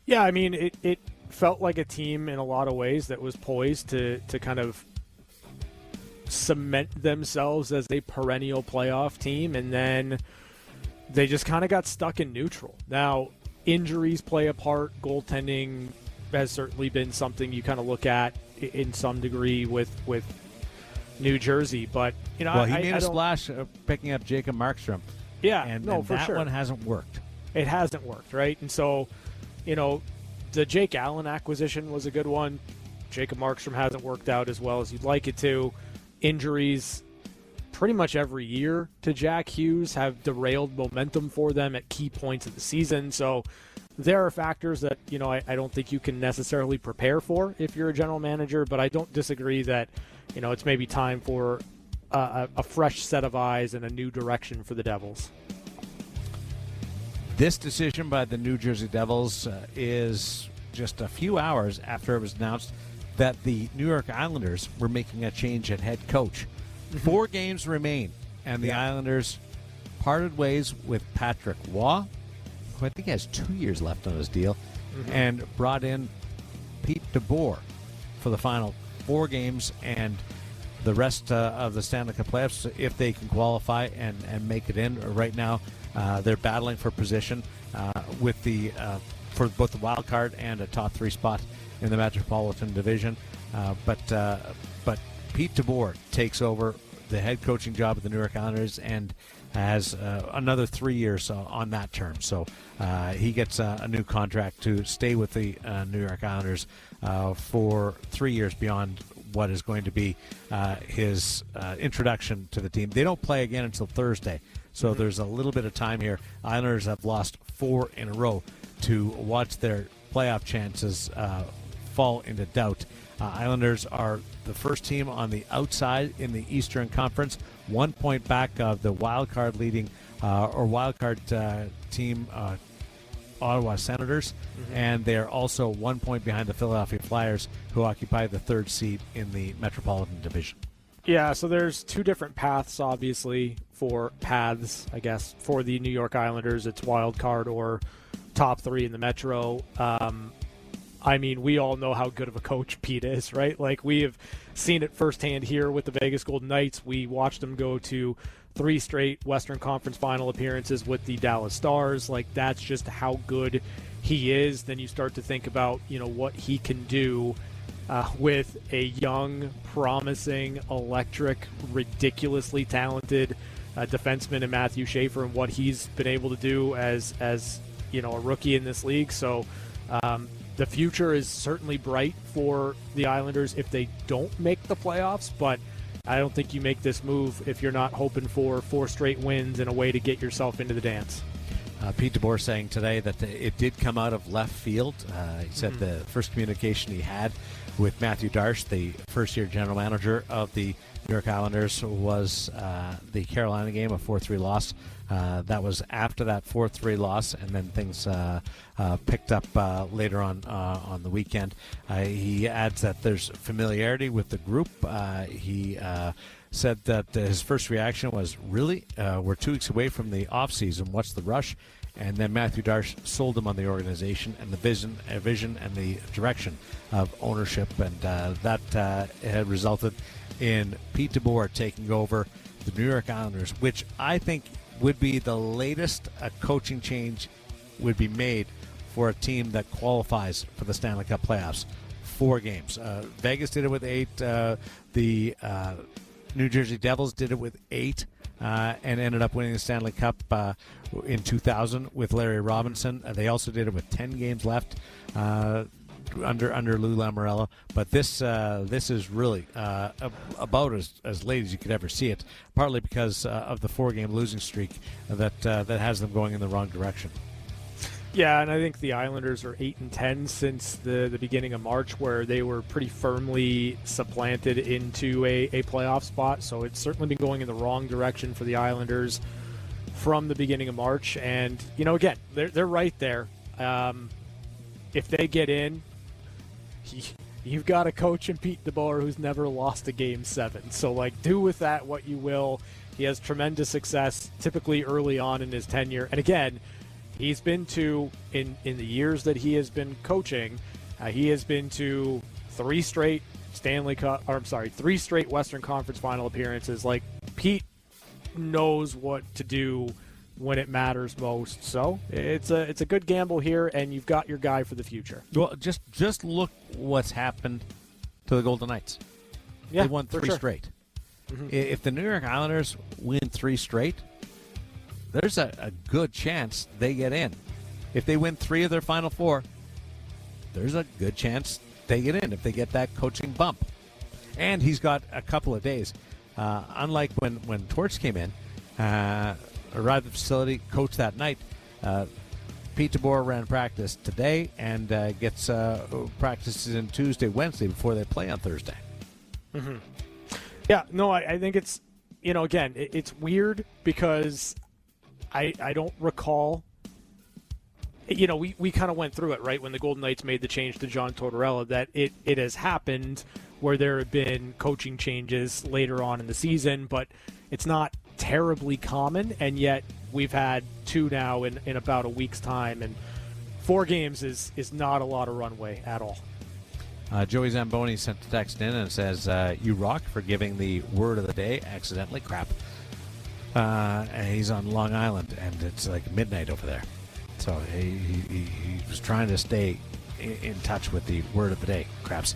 Speaker 3: Yeah, I mean, it felt like a team in a lot of ways that was poised to kind of cement themselves as a perennial playoff team, and then they just kind of got stuck in neutral. Now, injuries play a part. Goaltending has certainly been something you kind of look at in some degree with New Jersey, but he
Speaker 4: made a splash picking up Jacob Markstrom.
Speaker 3: Yeah,
Speaker 4: and
Speaker 3: for
Speaker 4: that
Speaker 3: sure.
Speaker 4: one hasn't worked.
Speaker 3: It hasn't worked, right? And so, the Jake Allen acquisition was a good one. Jacob Markstrom hasn't worked out as well as you'd like it to. Injuries pretty much every year to Jack Hughes have derailed momentum for them at key points of the season. So there are factors that, I don't think you can necessarily prepare for if you're a general manager, but I don't disagree that, it's maybe time for a fresh set of eyes and a new direction for the Devils.
Speaker 4: This decision by the New Jersey Devils is just a few hours after it was announced that the New York Islanders were making a change at head coach. 4 games remain, and the Islanders parted ways with Patrick Waugh, who I think has 2 years left on his deal, and brought in Pete DeBoer for the final 4 games and the rest of the Stanley Cup playoffs if they can qualify and make it in. Right now, they're battling for position with for both the wild card and a top 3 spot in the Metropolitan Division. But Pete DeBoer takes over the head coaching job of the New York Islanders and has another 3 years on that term. So he gets a new contract to stay with the New York Islanders for 3 years beyond what is going to be his introduction to the team. They don't play again until Thursday, so there's a little bit of time here. Islanders have lost 4 in a row to watch their playoff chances fall into doubt. Islanders are the first team on the outside in the Eastern Conference, 1 point back of the wild card leading team, Ottawa Senators, and they are also 1 point behind the Philadelphia Flyers, who occupy the 3rd seed in the Metropolitan Division.
Speaker 3: Yeah, so there's 2 different paths, obviously, for I guess, for the New York Islanders. It's wild card or top 3 in the Metro. I mean, we all know how good of a coach Pete is, right? Like, we have seen it firsthand here with the Vegas Golden Knights. We watched him go to 3 straight Western Conference final appearances with the Dallas Stars. Like, that's just how good he is. Then you start to think about, what he can do with a young, promising, electric, ridiculously talented defenseman in Matthew Schaefer and what he's been able to do as a rookie in this league. So, the future is certainly bright for the Islanders if they don't make the playoffs, but I don't think you make this move if you're not hoping for 4 straight wins and a way to get yourself into the dance.
Speaker 4: Pete DeBoer saying today that it did come out of left field. He said the first communication he had with Matthew Darche, the first-year general manager of the New York Islanders, was the Carolina game, a 4-3 loss. That was after that 4-3 loss, and then things picked up later on the weekend. He adds that there's familiarity with the group. He said that his first reaction was, really? We're 2 weeks away from the offseason. What's the rush? And then Matthew Darche sold him on the organization and the vision and the direction of ownership, and that had resulted in Pete DeBoer taking over the New York Islanders, which I think would be the latest a coaching change would be made for a team that qualifies for the Stanley Cup playoffs. 4 games. Vegas did it with 8. The New Jersey Devils did it with 8 and ended up winning the Stanley Cup in 2000 with Larry Robinson. They also did it with 10 games left under Lou Lamoriello. But this is really about as late as you could ever see it, partly because of the 4-game losing streak that has them going in the wrong direction.
Speaker 3: Yeah, and I think the Islanders are 8-10 since the beginning of March, where they were pretty firmly supplanted into a playoff spot. So it's certainly been going in the wrong direction for the Islanders from the beginning of March. And, again, they're right there. If they get in, you've got a coach in Pete DeBoer who's never lost a Game 7. So, do with that what you will. He has tremendous success, typically early on in his tenure. And, again, he's been to, in the years that he has been coaching, he has been to 3 straight three straight Western Conference final appearances. Pete knows what to do when it matters most. So it's a good gamble here, and you've got your guy for the future.
Speaker 4: Well, just look what's happened to the Golden Knights.
Speaker 3: Yeah,
Speaker 4: they won 3 straight. Mm-hmm. If the New York Islanders win 3 straight, there's a good chance they get in. If they win 3 of their final 4, there's a good chance they get in if they get that coaching bump. And he's got a couple of days. Unlike when Torts came in, arrived at the facility, coached that night, Pete DeBoer ran practice today and gets practices in Tuesday, Wednesday before they play on Thursday.
Speaker 3: Mm-hmm. Yeah, no, I think it's, again, it's weird because I don't recall. We kind of went through it, right, when the Golden Knights made the change to John Tortorella, that it has happened where there have been coaching changes later on in the season, but it's not terribly common, and yet we've had 2 now in about a week's time, and 4 games is not a lot of runway at all.
Speaker 4: Joey Zamboni sent a text in and says, you rock for giving the word of the day accidentally. Crap. And he's on Long Island, and it's like midnight over there. So he was trying to stay in touch with the word of the day. Craps.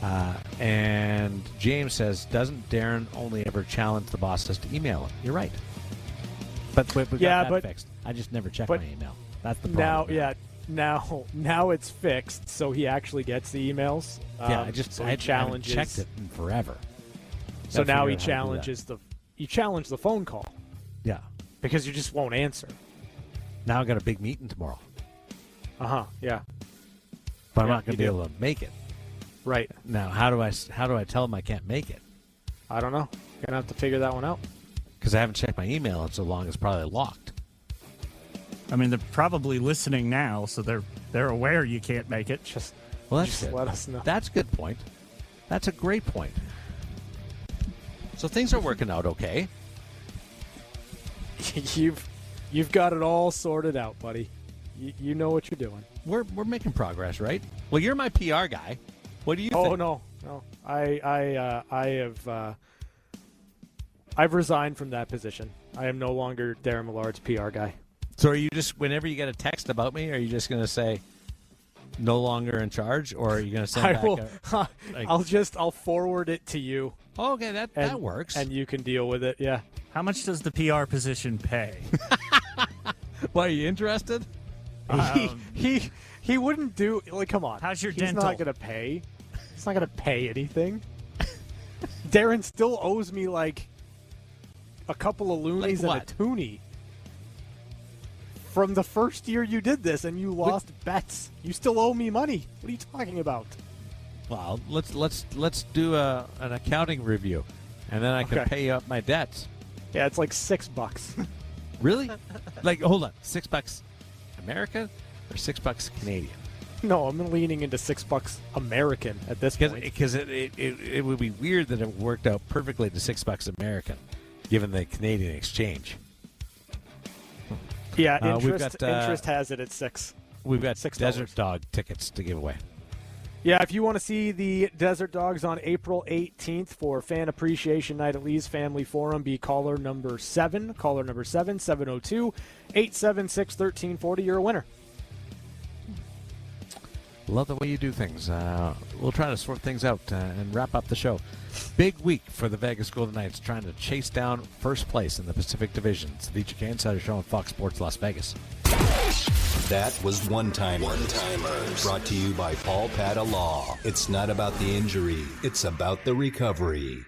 Speaker 4: And James says, doesn't Daren only ever challenge the bosses to email him? You're right. But we got that fixed. I just never check my email. That's the problem.
Speaker 3: Now it's fixed, so he actually gets the emails.
Speaker 4: I
Speaker 3: haven't
Speaker 4: checked it in forever.
Speaker 3: So now he challenges the phone call.
Speaker 4: Yeah.
Speaker 3: Because you just won't answer.
Speaker 4: Now I got a big meeting tomorrow.
Speaker 3: Yeah.
Speaker 4: But I'm not going to be able to make it.
Speaker 3: Right.
Speaker 4: Now, how do I tell him I can't make it?
Speaker 3: I don't know. You're going to have to figure that one out.
Speaker 4: Because I haven't checked my email in so long, it's probably locked.
Speaker 10: I mean, they're probably listening now, so they're aware you can't make it.
Speaker 3: Just
Speaker 10: let us know.
Speaker 4: That's a good point. That's a great point. So things are working out okay.
Speaker 3: You've got it all sorted out, buddy. You know what you're doing.
Speaker 4: We're making progress, right? Well, you're my PR guy. What do you think?
Speaker 3: Oh no. I've resigned from that position. I am no longer Darren Millard's PR guy.
Speaker 4: So are you just, whenever you get a text about me, are you just going to say no longer in charge, or are you going to send
Speaker 3: I'll forward it to you.
Speaker 4: Oh, okay, that works.
Speaker 3: And you can deal with it, yeah.
Speaker 10: How much does the PR position pay?
Speaker 4: Well, are you interested?
Speaker 3: He wouldn't do, come on.
Speaker 10: How's your
Speaker 3: He's
Speaker 10: dental?
Speaker 3: not going to pay. He's not going to pay anything. Darren still owes me a couple of loonies and a toonie. From the first year you did this and you lost bets. You still owe me money. What are you talking about?
Speaker 4: Well, let's do an accounting review, and then I can pay up my debts.
Speaker 3: Yeah, it's like $6.
Speaker 4: Really? Hold on, $6 American or $6 Canadian?
Speaker 3: No, I'm leaning into $6 American at this point.
Speaker 4: Because it would be weird that it worked out perfectly to $6 American, given the Canadian exchange.
Speaker 3: Yeah, interest has it at 6.
Speaker 4: We've got
Speaker 3: $6.
Speaker 4: Desert Dog tickets to give away.
Speaker 3: Yeah, if you want to see the Desert Dogs on April 18th for Fan Appreciation Night at Lee's Family Forum, be caller number 7. Caller number 7, 702-876-1340. You're a winner.
Speaker 4: Love the way you do things. We'll try to sort things out and wrap up the show. Big week for the Vegas Golden Knights, trying to chase down first place in the Pacific Division. It's the VGK Insider Show on Fox Sports Las Vegas.
Speaker 12: That was One-Timers. Brought to you by Paul Pata Law. It's not about the injury, it's about the recovery.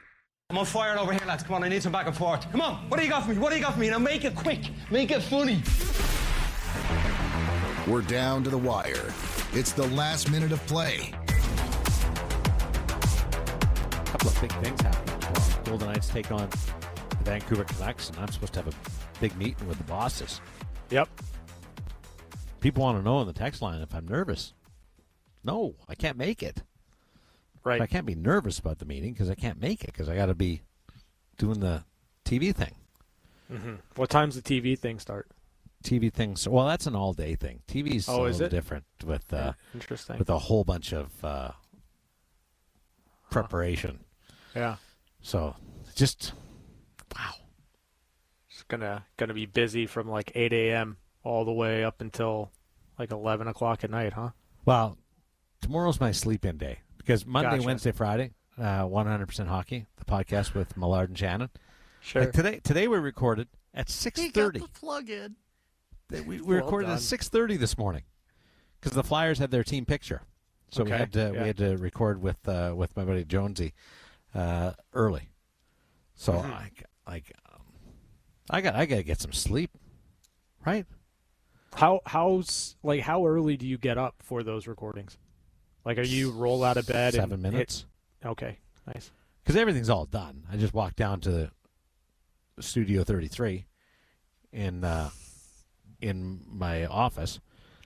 Speaker 13: I'm on fire over here, lads. Come on, I need some back and forth. Come on, what do you got for me? What do you got for me? Now make it quick. Make it funny.
Speaker 1: We're down to the wire. It's the last minute of play.
Speaker 4: A couple of big things happening tomorrow. Golden Knights take on the Vancouver Canucks, and I'm supposed to have a big meeting with the bosses.
Speaker 3: Yep.
Speaker 4: People want to know on the text line if I'm nervous. No, I can't make it.
Speaker 3: Right.
Speaker 4: But I can't be nervous about the meeting because I can't make it because I got to be doing the TV thing.
Speaker 3: Mm-hmm. What time's the TV thing start?
Speaker 4: TV things. Well, that's an all-day thing. TV's a little different with
Speaker 3: interesting.
Speaker 4: With a whole bunch of preparation.
Speaker 3: Yeah.
Speaker 4: So just wow.
Speaker 3: It's gonna be busy from 8 a.m. all the way up until 11 o'clock at night, huh?
Speaker 4: Well, tomorrow's my sleep-in day because Monday,
Speaker 3: Gotcha.
Speaker 4: Wednesday, Friday, 100% Hockey, the podcast with Millard and Shannon.
Speaker 3: Sure.
Speaker 4: Today we recorded at 6:30.
Speaker 10: Plug in.
Speaker 4: We recorded at 6:30 this morning because the Flyers had their team picture, so we had to record with my buddy Jonesy early. So I got to get some sleep, right?
Speaker 3: How early do you get up for those recordings? Are you roll out of bed
Speaker 4: 7 minutes?
Speaker 3: Okay, nice.
Speaker 4: Because everything's all done. I just walked down to Studio 33 in my office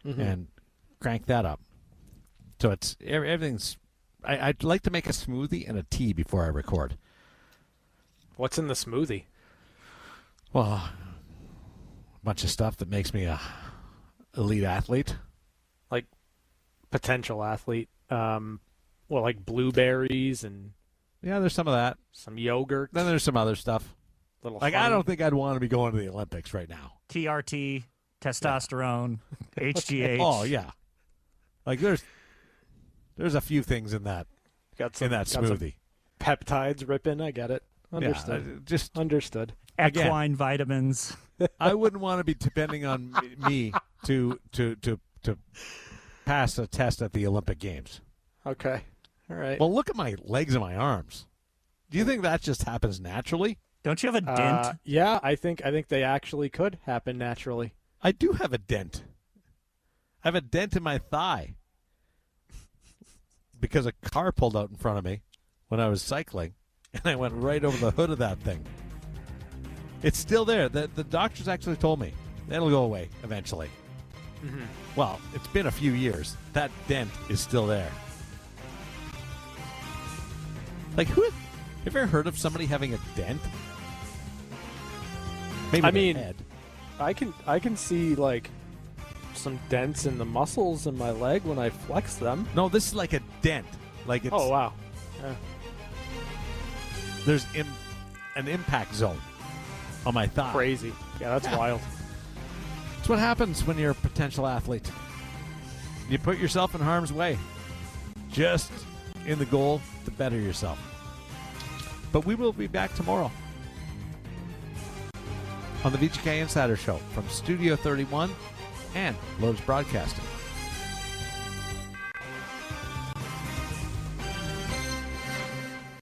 Speaker 4: and crank that up. So it's everything's. I'd like to make a smoothie and a tea before I record.
Speaker 3: What's in the smoothie?
Speaker 4: Well, a bunch of stuff that makes me a elite athlete.
Speaker 3: Like potential athlete. Like blueberries and
Speaker 4: yeah, there's some of that.
Speaker 3: Some yogurt.
Speaker 4: Then there's some other stuff.
Speaker 3: Honey.
Speaker 4: I don't think I'd want to be going to the Olympics right now.
Speaker 10: TRT, testosterone, HGH.
Speaker 4: Oh yeah. There's a few things in that
Speaker 3: Got some,
Speaker 4: in that smoothie.
Speaker 3: Peptides ripping. I get it. Understood.
Speaker 4: Yeah, just
Speaker 3: understood.
Speaker 10: Equine vitamins.
Speaker 4: I wouldn't want to be depending on me to pass a test at the Olympic Games.
Speaker 3: Okay. All right.
Speaker 4: Well, look at my legs and my arms. Do you think that just happens naturally?
Speaker 10: Don't you have a dent?
Speaker 3: Yeah, I think they actually could happen naturally.
Speaker 4: I do have a dent. I have a dent in my thigh because a car pulled out in front of me when I was cycling, and I went right over the hood of that thing. It's still there. The doctors actually told me that'll go away eventually.
Speaker 3: Mm-hmm.
Speaker 4: Well, it's been a few years. That dent is still there. Like, have you ever heard of somebody having a dent? Maybe
Speaker 3: I
Speaker 4: their
Speaker 3: mean,
Speaker 4: head.
Speaker 3: I can see like some dents in the muscles in my leg when I flex them.
Speaker 4: No, this is like a dent. Like it's.
Speaker 3: Oh wow. Yeah.
Speaker 4: There's an impact zone on my thigh.
Speaker 3: Crazy. Yeah, that's wild.
Speaker 4: That's what happens when you're a potential athlete. You put yourself in harm's way. Just in the goal to better yourself. But we will be back tomorrow on the VGK Insider Show from Studio 31 and Lotus Broadcasting.